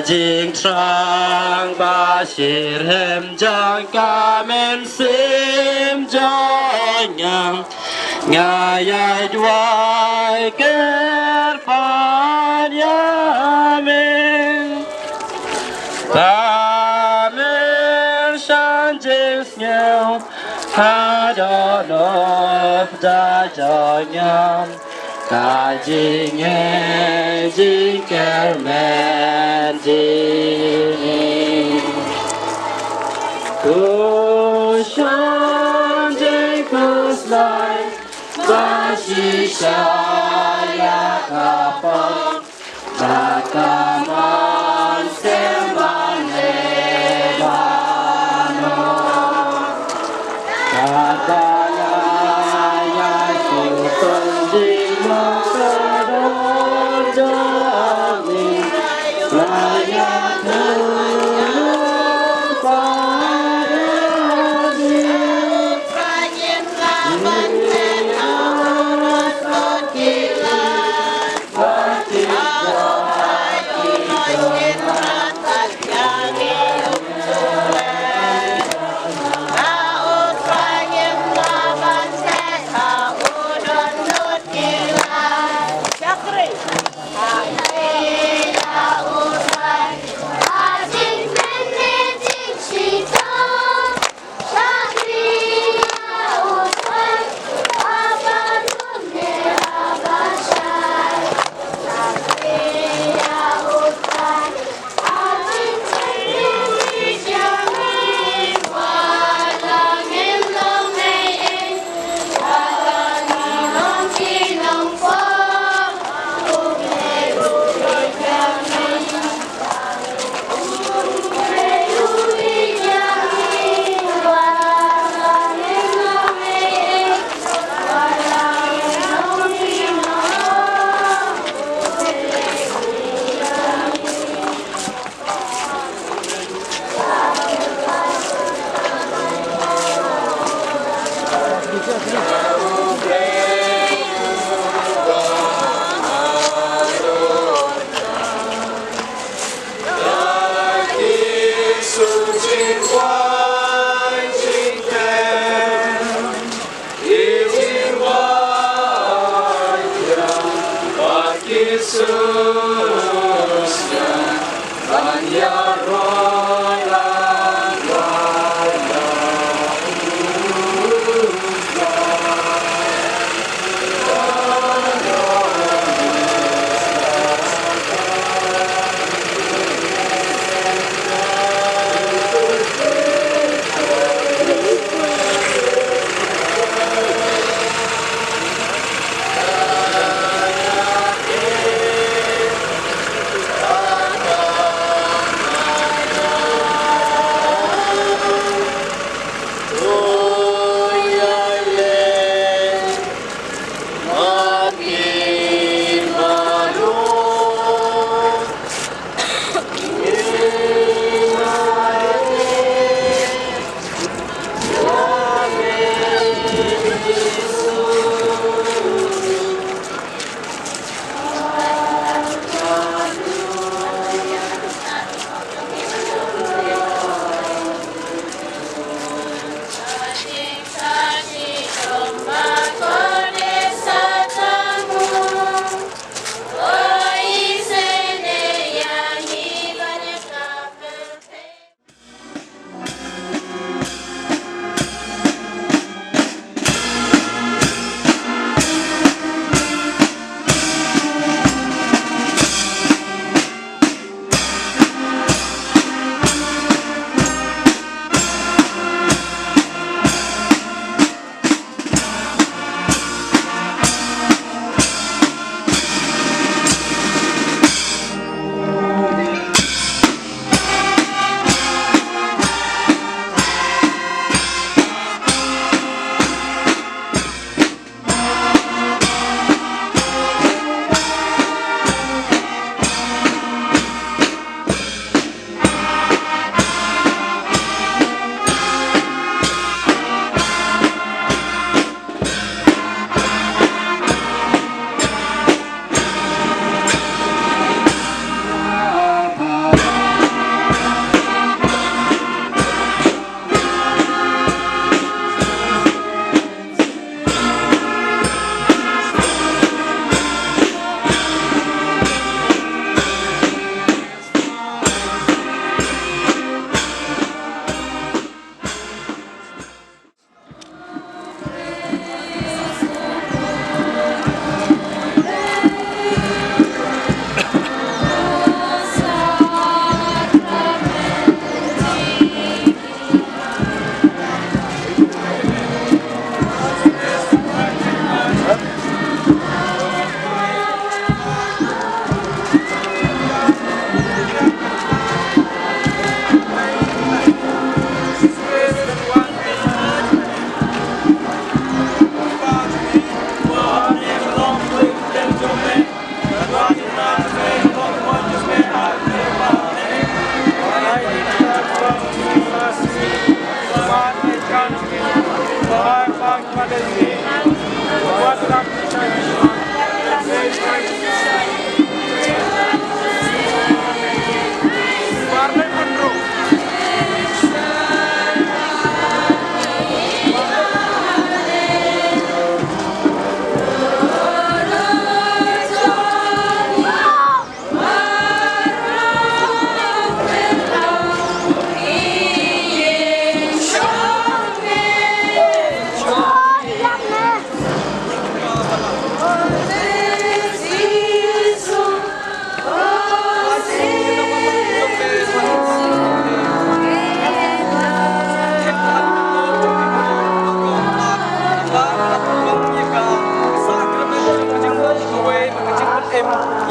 Jing trang ba shir hem jang kamen sim jang ngayai dwai ker pan yamin tamen shan jing snyao ha do nop da jang ta jing e jing ker men jing ku shan jing kus lai ba shi sha ya ka pa ba ka man sem ban he ba no ka ba ya ya ku ton jing ma ka do ja mi la ya thu ba de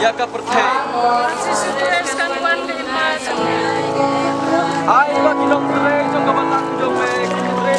Yaka perthe ai ba kilong tre jong ka batang jong me tre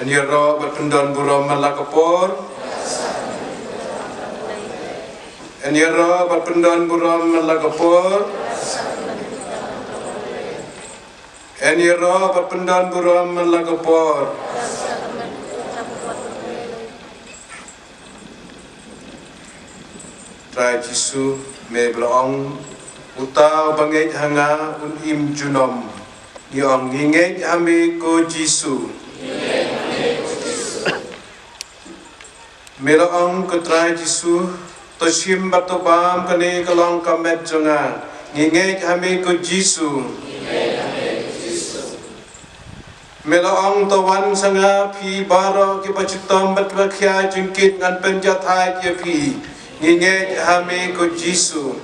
Aniro berpendon buram melakapor. Aniro berpendon buram melakapor. Aniro berpendon buram melakapor. Trai Jisu me blong utau bangai hanga un im junom yong ngingai ami ko Jisu. Melong ke trai Jisu toshim batobam kani kalong kamet jonga ngingai kami ko Jisu. Melong tawan sanga pi baro ki pacitom batwakhya jingkit ngan penjathai ye pi ngingai kami ko Jisu.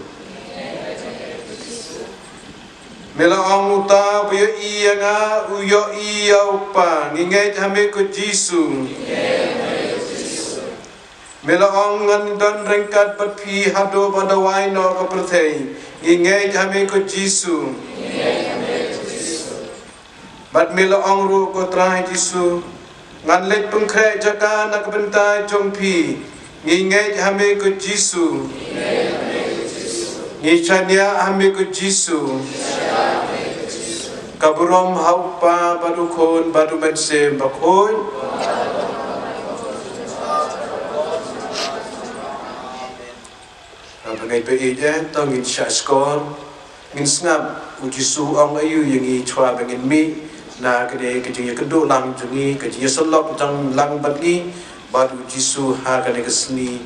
Melong uta buyo iya nga uyo iya upa ngingai kami ko Jisu. Melong ngan don rengkat patpi hado badawai no ka prathei ngingai kami ko Jisu. Bat melong ru ko trai Jisu ngan let pengkre jaka nak bentai jongpi ngingai kami ko Jisu. Ngichania kami ko Jisu. Kaburom haupa badukon badu mensem bakoi. Ngay pe ide tao ngin sha skor ngin snap ujisu ong ayu yang i chwa bangin mi na kede kejing kedo lang jungi kejing selok jang lang batni bad ujisu ha kade kesni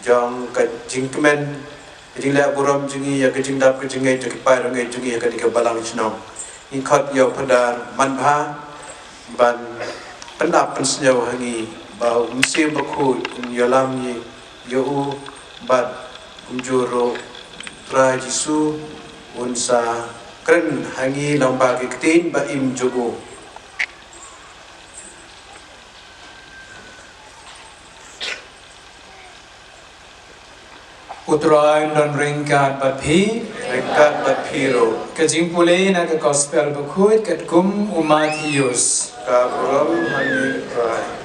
jang kejing kemen kejing la buram jungi ya kejing dap kejing ngai jaki pai ngai jungi ya kade ke balang chnong in khat yo padar manbha ban pendap pensnyau hangi bau musim bakhu yalam ni yo bad Juro trai Jisu unsa kren hangi lamba ketin ba im jogo Utrain dan ringkat batpiro kejing pulih na ke gospel bakut ketkum Matius kabrom hangi trai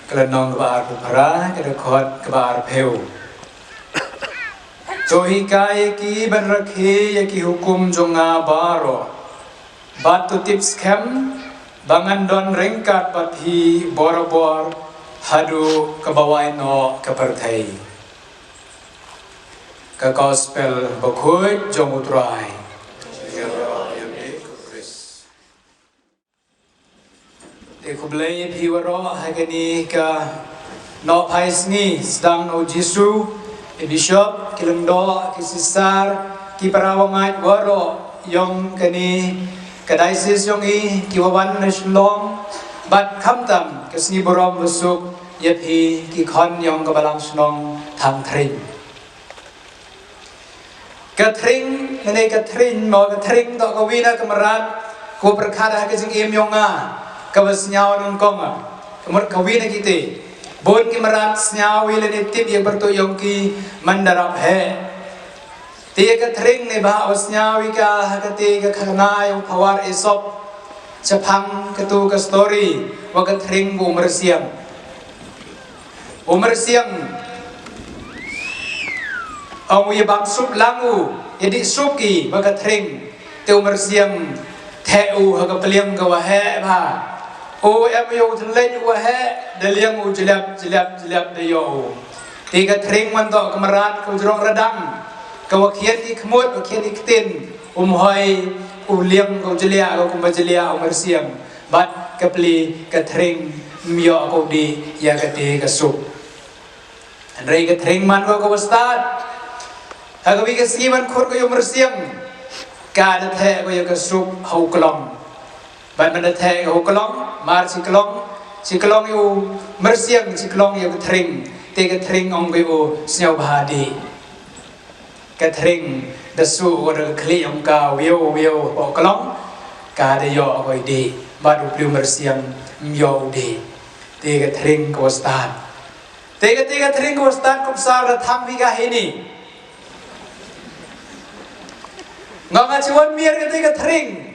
Kelenong kebar pera kedekot kebar peu. Johika yaki benrakhi yaki hukum jonga baro. Batu tips kem bangan don ringkat bathi borobor hadu kebawai no kepertai. Ke gospel bakut jong utrai. Kublai piwaro hagani ka no paisni sedang no Jisu bishop kilengdo kisisar ki parawangai waro yong kani kadaisis yong i kiwawan naslong bat kamtam kesni borom besuk yapi ki khon yong kabalang snong tham thrin katring nene katring mo katring to kawina kamarat ko perkara kesing im yonga kawas nyawa nung konga kamar kawina kita bon ki marat snyawi le tip yang bertoyong ki mandarap he tiga katring ne ba osnyawi ka hakati ka khana yung pawar isop chapang ketu ka story wa katring umar siang ang uyabang sup langu yadi suki wa katring te umar siang theu hakapaliang ka wa he ba o em yo thlei wa he de liang u jilap de yo tiga tring man to kamarat ko jrong radang ka wa khian ki khmot wa khian ki tin hoi u liang ko jelia ko kumba jelia umar siang bat kapli ka tring myo ko di ya ka te ka sup rei ka tring man ko wastat hagawi ka siman khor ko umar siang ka de the ko ya ka sup hau klong ban mana the ho klong mar si klong yu mersiang si klong yu tring Tring ong go snow bahadi. Tring the su or clear ong ka will or kalong. Ka de yo oi di. Badu plumer siam yo di. Tring ko start. Tring ko start kum sar thang biga hini. Nganga chuan mier tring.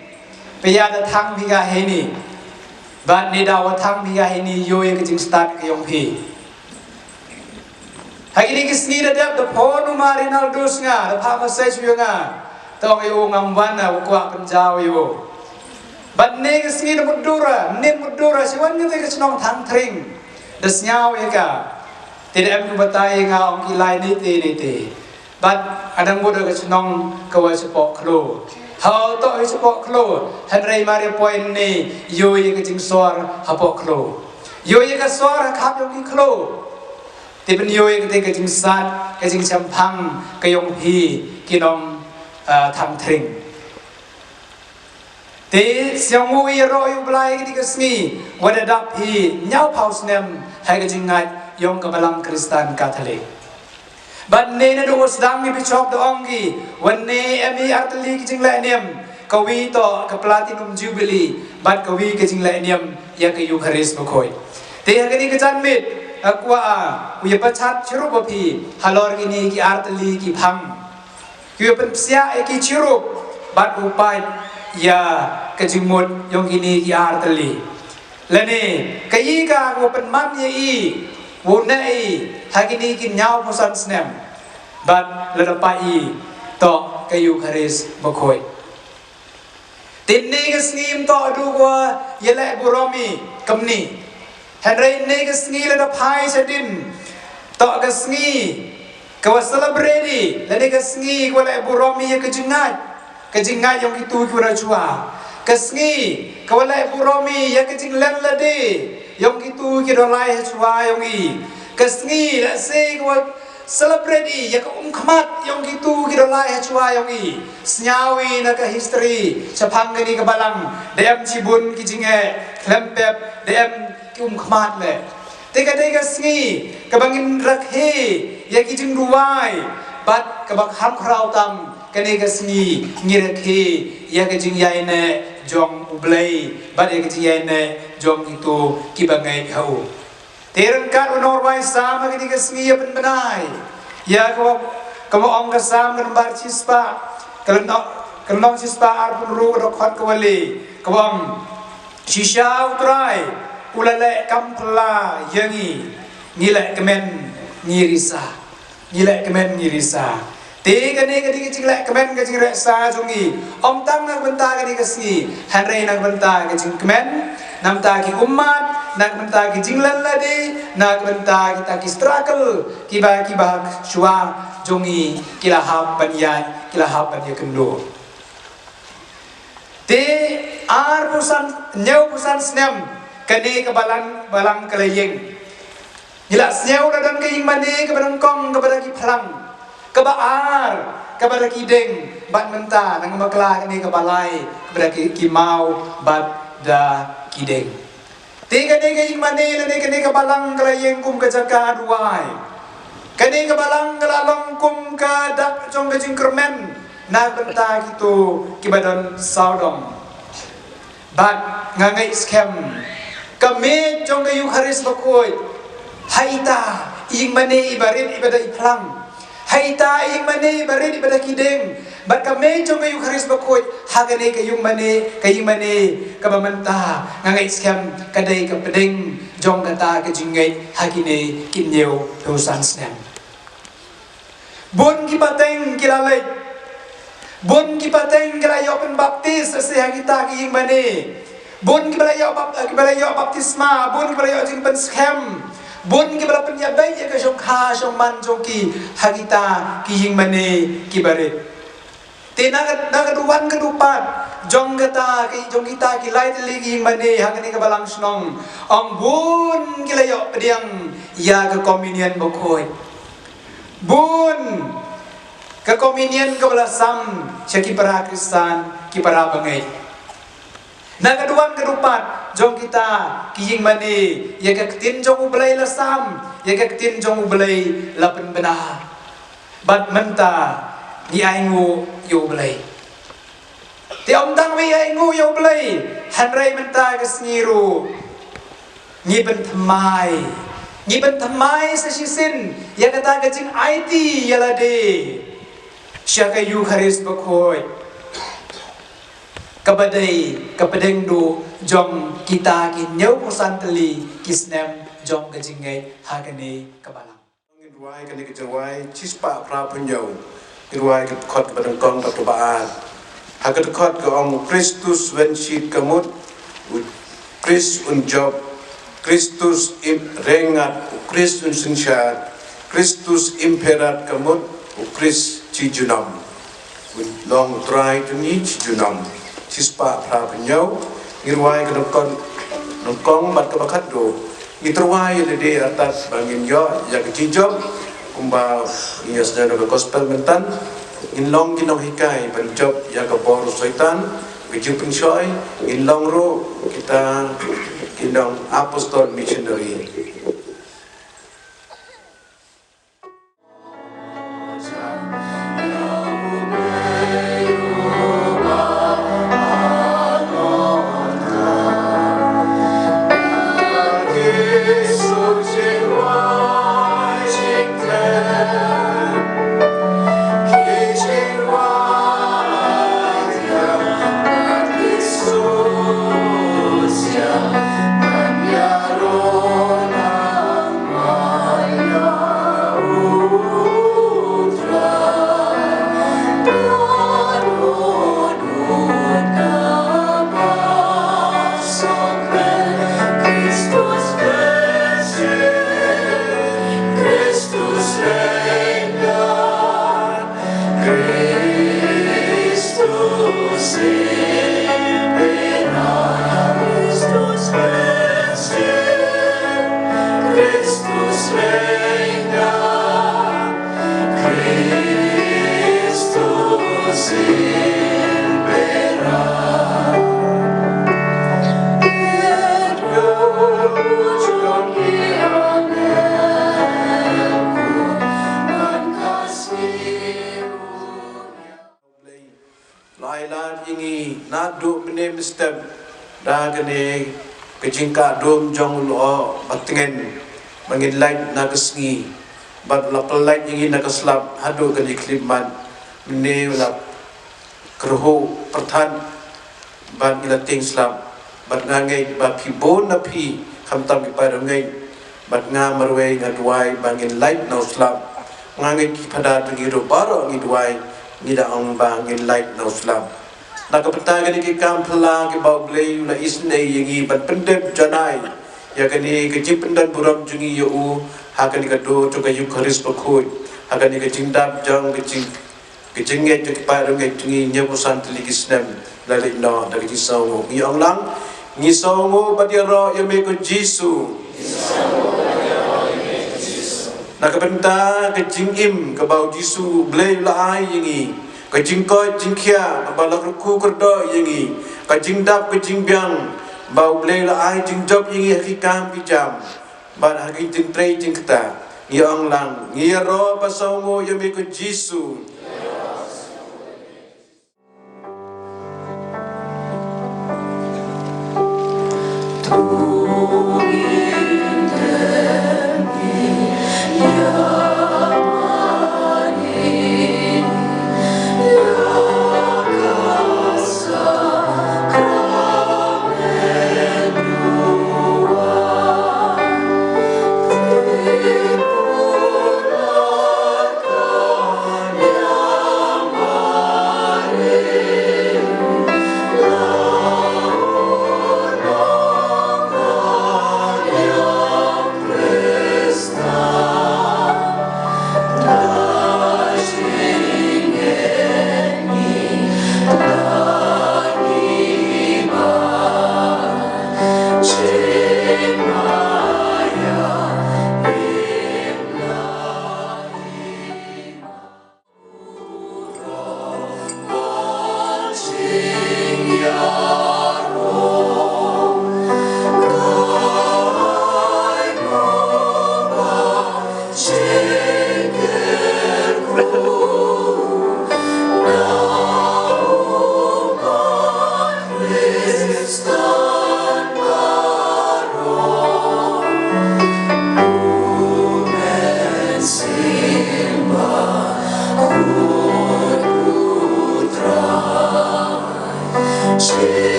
Paya da thang biga hini. Bad ni dawa thang biga hini yo ye jing start ke yong pi. Hagini kisni da dap da phonu marinal dus nga da phama sai chu nga tong yo ngam wan na kwa panjaw yo ban ne kisni da mudura si wan nge ke chnong thang tring da snyao ye ka te em ku batai nga ong ki lai ni te bat adang bodo ke chnong ka wa sepo khlo hau to i sepo khlo hanrei mari point ni yo ye ke jing sor hapo khlo yo ye ka sor khap yo ki khlo Ti pen yo ke te ke jing sat ke jing champang ke yong hi kinom tham thring te siang mu ye ro yu blai ke ke sngi wada dap hi nyau paus nem hai ke jing ngat yong ka balang kristan katolik ban ne na do sedang mi bichop do ongi wan ne emi artli ke jing la nem kawi to ka platinum jubilee bat kawi ke jing la nem ya ke eucharist bokoi te ha ke ni ke chan mit Aqua, we have a chat chirupi, halorgini, artli, ki pang. You have sia eki chirup, but upai ya kajimut yongini ki artli. Lene, kayiga open mam ye wunai, hagini ki nyao posan snem, but ladapai to kayu karis bokoi. Tinnigas nim to duwa yele buromi kamni. Henry negas ngi la pai sedin to gas ngi ka celebrate la negas ngi ko la buromi ya kejingat yang itu kura chua kas ngi ka la buromi ya kejing len la de yang itu ki do lai chua yang i kas ngi la se ko celebrate ya ka khmat yang itu ki do lai chua yang i snyawi na ka history chapang ni ka balang dem chibun ki jinge klempep dem khmat le teka sngi kabangin rakhe ya ki jing ruai bat kabak ham khrau tam kane ka sngi ngirakhe ya ka jing yai ne jong ublai bat ya ka jing yai ne jong itu ki bangai hau terang kan norway sama ka ka sngi ya pen benai ya ko ong ka sam kan bar chispa kalong chispa ar pun ru ro khat kwali ko ong shisha utrai ulale kampla yangi ngilek kemen ngirisa te kane kadi jinglek kemen ka jingrek sa jungi om tang nak benta kadi kasi hanrei nak benta ka jing kemen nam ta ki umat nak benta ki jinglan ladi nak benta kita ki struggle kiba shua jungi kila hap panyan kendo te ar pusan nyau pusan snem kane ke balang kelayeng gila senyau dan ke mane ke barang kong kepada ki plang ke baar kepada ki deng bat menta nang makla kane ke balai kepada ki mau bat da ki deng tiga ke mane le kane ke balang kelayeng kum ke jaka duai kane ke balang kelalong kum ke dak jong ke jingkermen na benta gitu ki badan saudom bat ngangai scam kami jong kayu haris bakoi haita ing mane ibarit ibada iplang haita ing mane ibarit ibada kideng bat kami jong kayu haris bakoi hagane kayung mane kabamanta ngangai scam kadai kapedeng jong kata kejingai hagine kinyeu dosan snem bon kipateng kilalai bon kipateng kilayo pen baptis se hagita ki ing mane bun kibalayo baptisma bun kibalayo jing pen scam bun kibala penyabai ya ka jong kha jong man jong ki hagita ki jing mane kibare te naga duwan kedupat jong kata ki jong kita ki lai teli ki mane hagani ka balang snong ong bun kilayo pediang ya ka communion bokoi bun ka communion ka bala sam syaki para Kristan ki para bangai na kaduan kadupat jong kita kiying mani ya ka tin jong ublay la sam ya ka tin jong ublay la pen bena bat menta ni ai ngu yo ublay ti om dang wi ai ngu yo ublay han rai menta ka sngiru ni ben thamai sa sisin ya kata ka jing IT ya la de syaka yu kharis bakhoi kabadai kabadeng du jom kita ki nyau posantali kisnem jom kajingai hagane kabalang ngirwai kani kejawai cispa pra punyau ngirwai ke khot badangkong batubaat hakat khot ke om Kristus wensit kamut Kristus unjob Kristus rengat Kristus unsyat Kristus imperat kamut Kristus cijunam long try to need cijunam cispa pra penyau ngirwai ke nongkong bat ke bakat do ngirwai de atas bangin yo ya ke cijob kumba ia sedang ke gospel mentan inlong kinong hikai penjob ya ke bor soitan biju pensoy inlong ro kita kinong apostol missionary step dah kene kejingka dom jong lo batingen mangin light na kesngi bat la light ingi na keslap hadu kali klimat ne la kerho perthan ban ila ting slap bat ngangai ba pibon na pi khamtam ki pa ngai bat nga marwe ngadwai bangin light na slap ngangai ki pada tengi ro baro ngi dwai ngi da ong bangin light na slap nakapatanga ni kikam pala ki baublay na isne yingi ban pendep janai ya kani kejipendan buram jungi yu hakani kado to kayu kharis bakhoy hakani kejindap jang kejinget to kiparung jungi nyabu santli kisnem lalik no dari kisau ngi onglang ngi songo badiaro yame ko jisu nakapenta kejingim ke bau jisu blay la ai yingi kajing koi jingkia balak ruku kerdo yengi kajing dap kajing biang bau blay la ai jing job yengi hakikam pijam ban haki jing trei jing kata ngi onglang ngi ro pasongo yami ko jisu Yeah.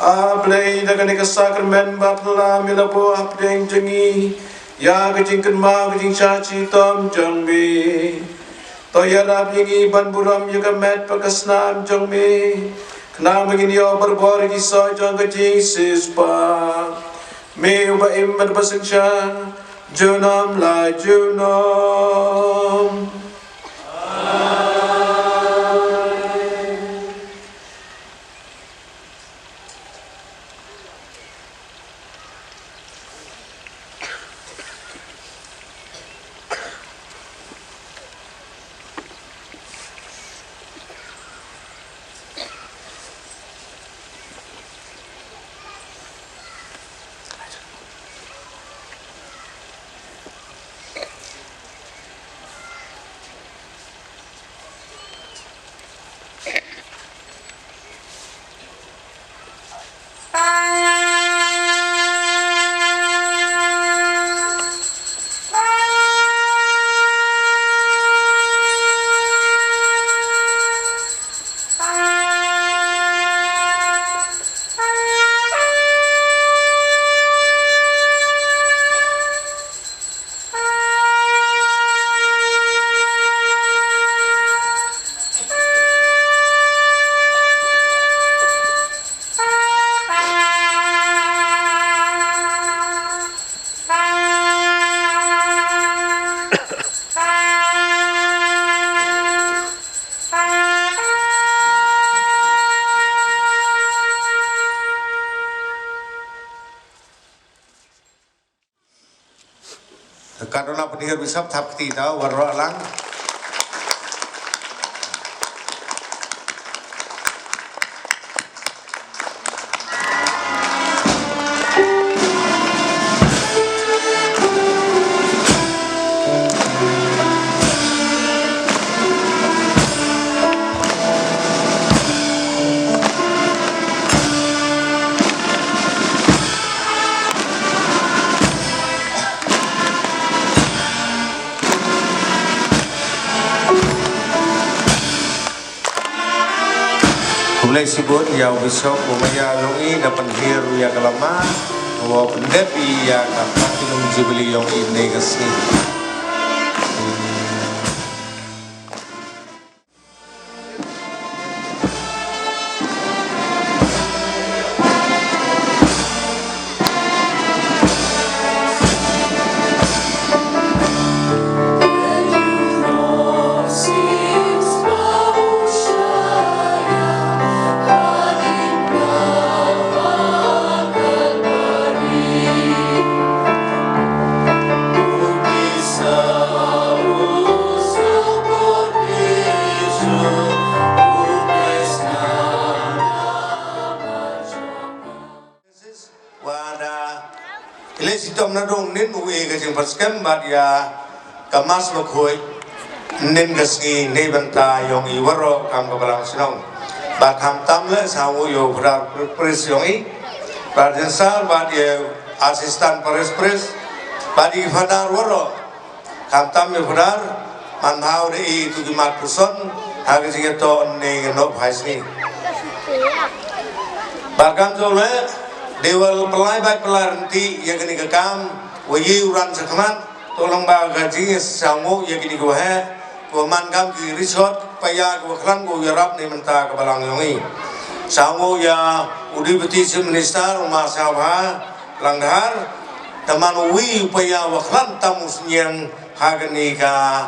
Ablay dagan ika sakramen bapla milabo apdeng jengi ya kejing kenma kejing caci tom jongbi toya rab yengi ban buram yuka met pakasnam jongbi kenam begini yo berbor di so jong kejing sispa me uba imad basensha junam la junam. Karena pendengar bisa tahap ketiga warna lang. Mulai sibut ya besok umaya longi dapat hiru ya kelama bahwa pendepi ya kapan tinung jibeli yang ini kesini. Perskem badia kamas lokoi nin gasgi ne banta yong iwaro kam kabalang sinong ba kam tamle sawu yo brar pres yongi barjensa badia asistan pres badi fadar waro kam tam yo brar manhau de i tugimat puson hage sigeto ne no bhaisni bagam jole dewal pelai baik pelarenti yang kini kekam wayi uran sekmat tolong baga jingi sangu ya gini gua he gua mankam ki resort paya gua klan gua yarap ni menta ke balang yongi sangu ya udi beti minister rumah sabha langdar teman wi paya waklan tamus nyang hagani ka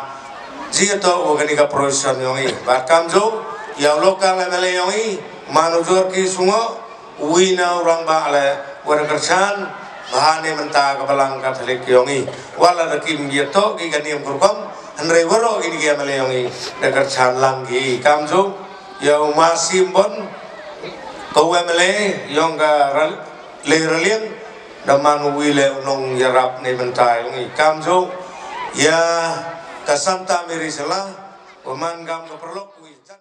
jito wagani ka profesion yongi bakam jo ya lokal MLA yongi manujur ki sungo wi na orang ba ale warkersan bahane menta kabalang Katolik yongi wala dakim gitu ki kaniam kurkom henry waro ini ki amale yongi dekat sanlang ki kamjo ya masih bon kau amale yong ka leralian daman wile nong yarap ne menta yongi kamjo ya kasanta mirisela waman gam keperlok wijan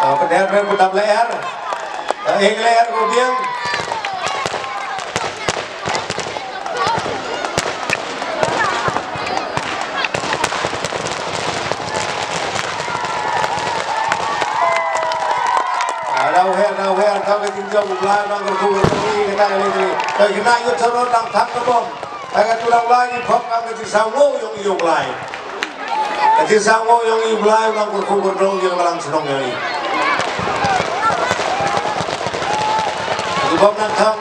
Pedar berputar layar. Yang layar kemudian kau ketinggian mulai bang berkumpul ini kita ini dari kita ikut turun dalam tak terbang agak tulang lagi kok kami ketinggian yang iu mulai ketinggian yang iu mulai bang berkumpul dong yang malang senong ini di bawah nantang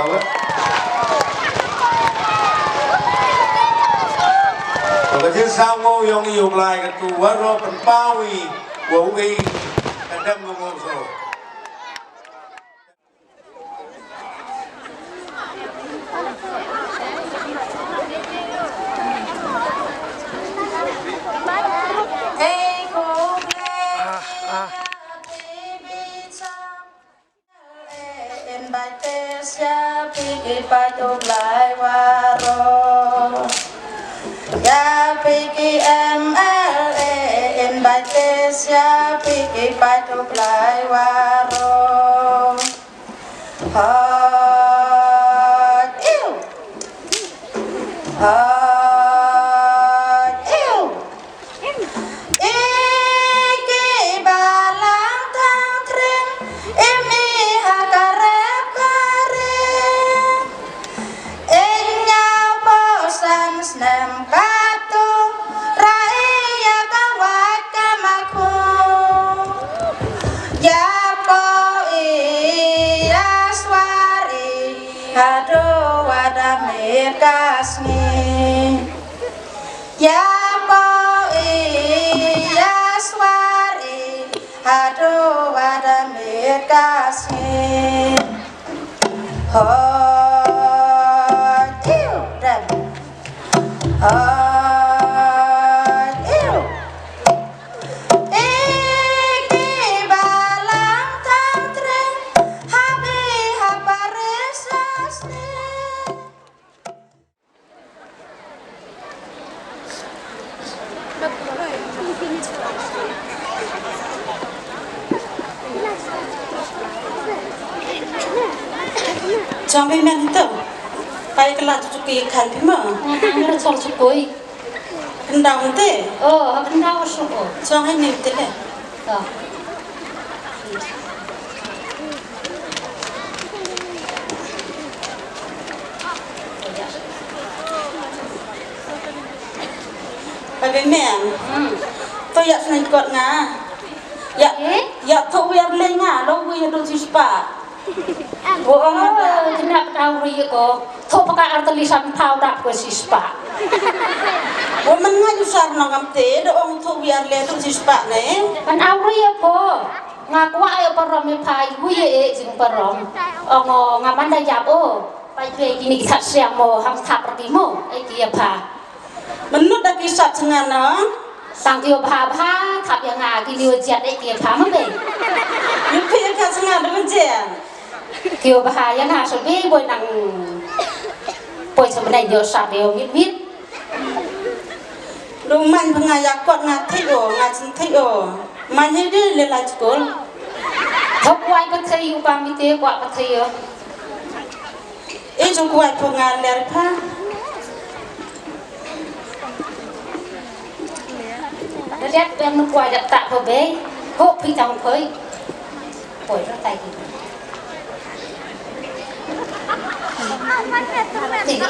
apa ketinggian yang iu mulai ketua roh penpawi Wongi kadang ngomong so. Ya piki MLE in bates ya piki patu plai waro hot ew iki balang tang tring imi hakarep kare inyau bosan snem katu raya kawat kamaku ya po iya swari hado wadamir kasni ya po iya swari hado wadamir kasni iki balang tang tring habi habaresasne Jambi men itu, kayak kelat cuci ikan bima. Nggak soal cukuy. Kendang teh. Oh, kendang suku. Jangan nih teh. Tuh. Bagi men, tôi ya senang kuat ngah. Ya tu biar lengah, lo biar tu sispa. Oh, jenap tahu ria ko. Tuh pakai artelisan tahu tak sispa. Oh, mana jusar nangam teh, doang tu biar le tu sispa ne. Kan auria po. Ngaku ayo perom pai gue jeng perom. Ongo ngaman dah jap oh. Pai gue gini kita siang mo ham tap pertimo. Kia pa. Menurut dah kisah cengana. Sang tio pa tap yang ngagi dia jat kia pa mbe. Yupi kisah cengana menjen. Tio pa yang ngah sebi boy nang. Boy sebenarnya dia sabeo mit. Lumayan pengayak kot ngati ngacinti mana dia lelai sekolah. Thok quay bất thi u ba mi te quạ bất thi yo. Trong quay pengal ler pa. Lihat yang nu quay đặt tạ vào bê, hộp phi tòng phơi. Bồi ra tay kì. Thì đi.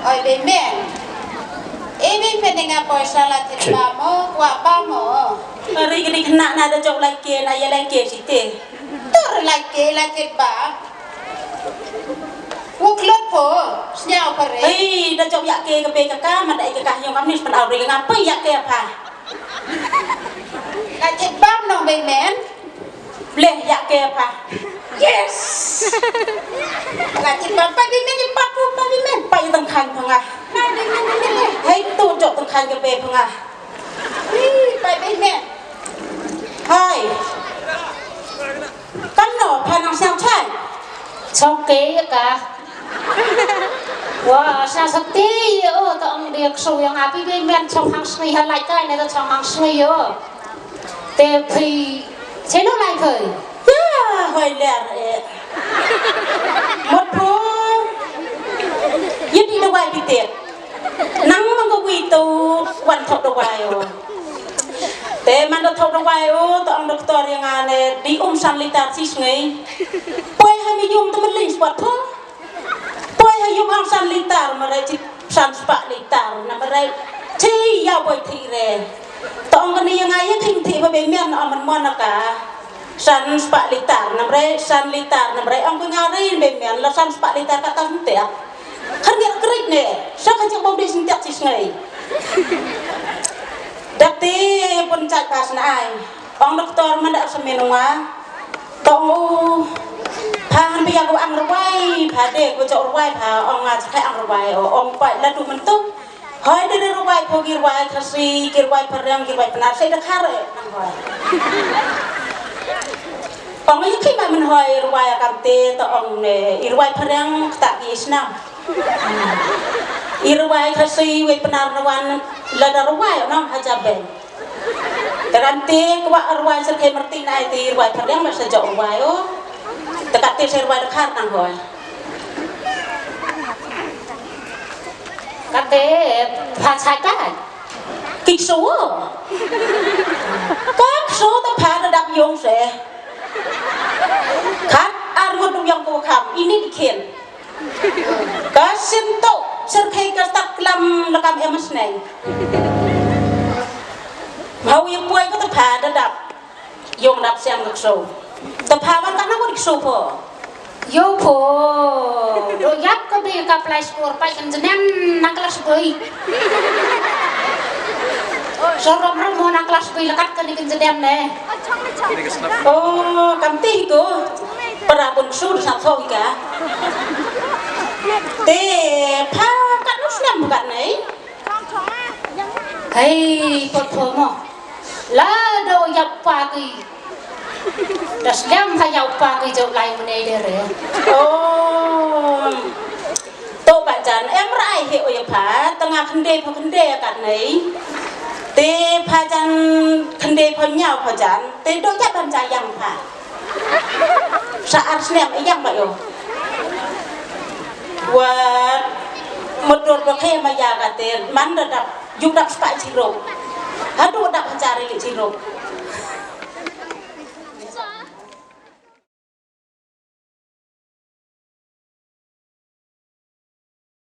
Oi bemen. Ini pendengar poisa latin bamo, kuat bamo. Hari ini kena nada jauh lagi, naya lagi situ. Tur lagi ba. Wuklot po, senyau pare. Dah jauh yak ke PKK, mana ikah yang kami sepen awri ngapa yak ke apa? Lagi bam nong bemen. Bleh yak ke apa? Yes. Lagi bapak bemen ni papu bemen. Pai tengkan pengah. Hai tu jok tengkan ke be pengah. Pai bemen. Hai. Kan no panang siang chai. Trong kế cả. Wah, sa sakti tong dia kesu yang api bemen trong hang sni halai kai ne trong hang sni yo. Tapi saya no lai phơi. Ya, hoi ler một phốยึดđi đâu vậy bị tiệt nắng nó có quỳ tu quan thọ đâu vậy thế mà nó thọ đâu vậy tao ông doktor yang ane di san litar sis ngai poi hai mi yum temen lin spot pho poi hai yum ang san litar mà đây san spa litar na mà đây thi ya boy thi re tao ông cái này yang ai khinh thi mà bị miên ông mình mon cả san spa litar namre san litar namre ang ngari bemian la san spa litar kata hente kan dia kerik ne sa ka jang bodi sing tak sis ngai dati pun cak pas na ai ong doktor man dak semenua tong phan bi aku ang rwai pha de ko jok rwai pha ong nga khai ang rwai ong pai la du man tuk hoi de rwai ko gi rwai khasi gi rwai parang gi rwai panar sai da khare nang hoi ông ấy khi mà mình hỏi ruai cảm tê tao ông này ruai perang tak Islam ruai khasi we penar rawan lada ruai nong hajaben tekan tê kwa ruai serkai merti nai ti ruai perang masa jauh ruai tekat tê ser ruai dekat nang hỏi Kate pha sai cái kịch số các số ta phá đã đập dùng sẽ kan armut yang ko kham ini dikhen ka sinto serkai ka taklam lakam emas nei mau ye puai ko ta pha da dap yong dap siam ngak so ta pha ban kana ko dik so pho yo pho do yap ko be ka play score pai kan jenem nang kelas boy Sorong romo nang kelas boy lekat kan ikan jenem ne oh kamti itu perabun sur satu ika te pha kan usnam bukan nei hei kot pho mo la do yap pa ki das lem ha yap pa ki jo lai mene de re oh to bạn chan em rai he oi pha tanga khande kan nei te pha chan khande pho nyao pho chan te do yap ban cha yang pha saat snem yang ba yo wa modor ba khe ma ya ka te man da dap yuk dap spai chi ro ha do dap cari li chi ro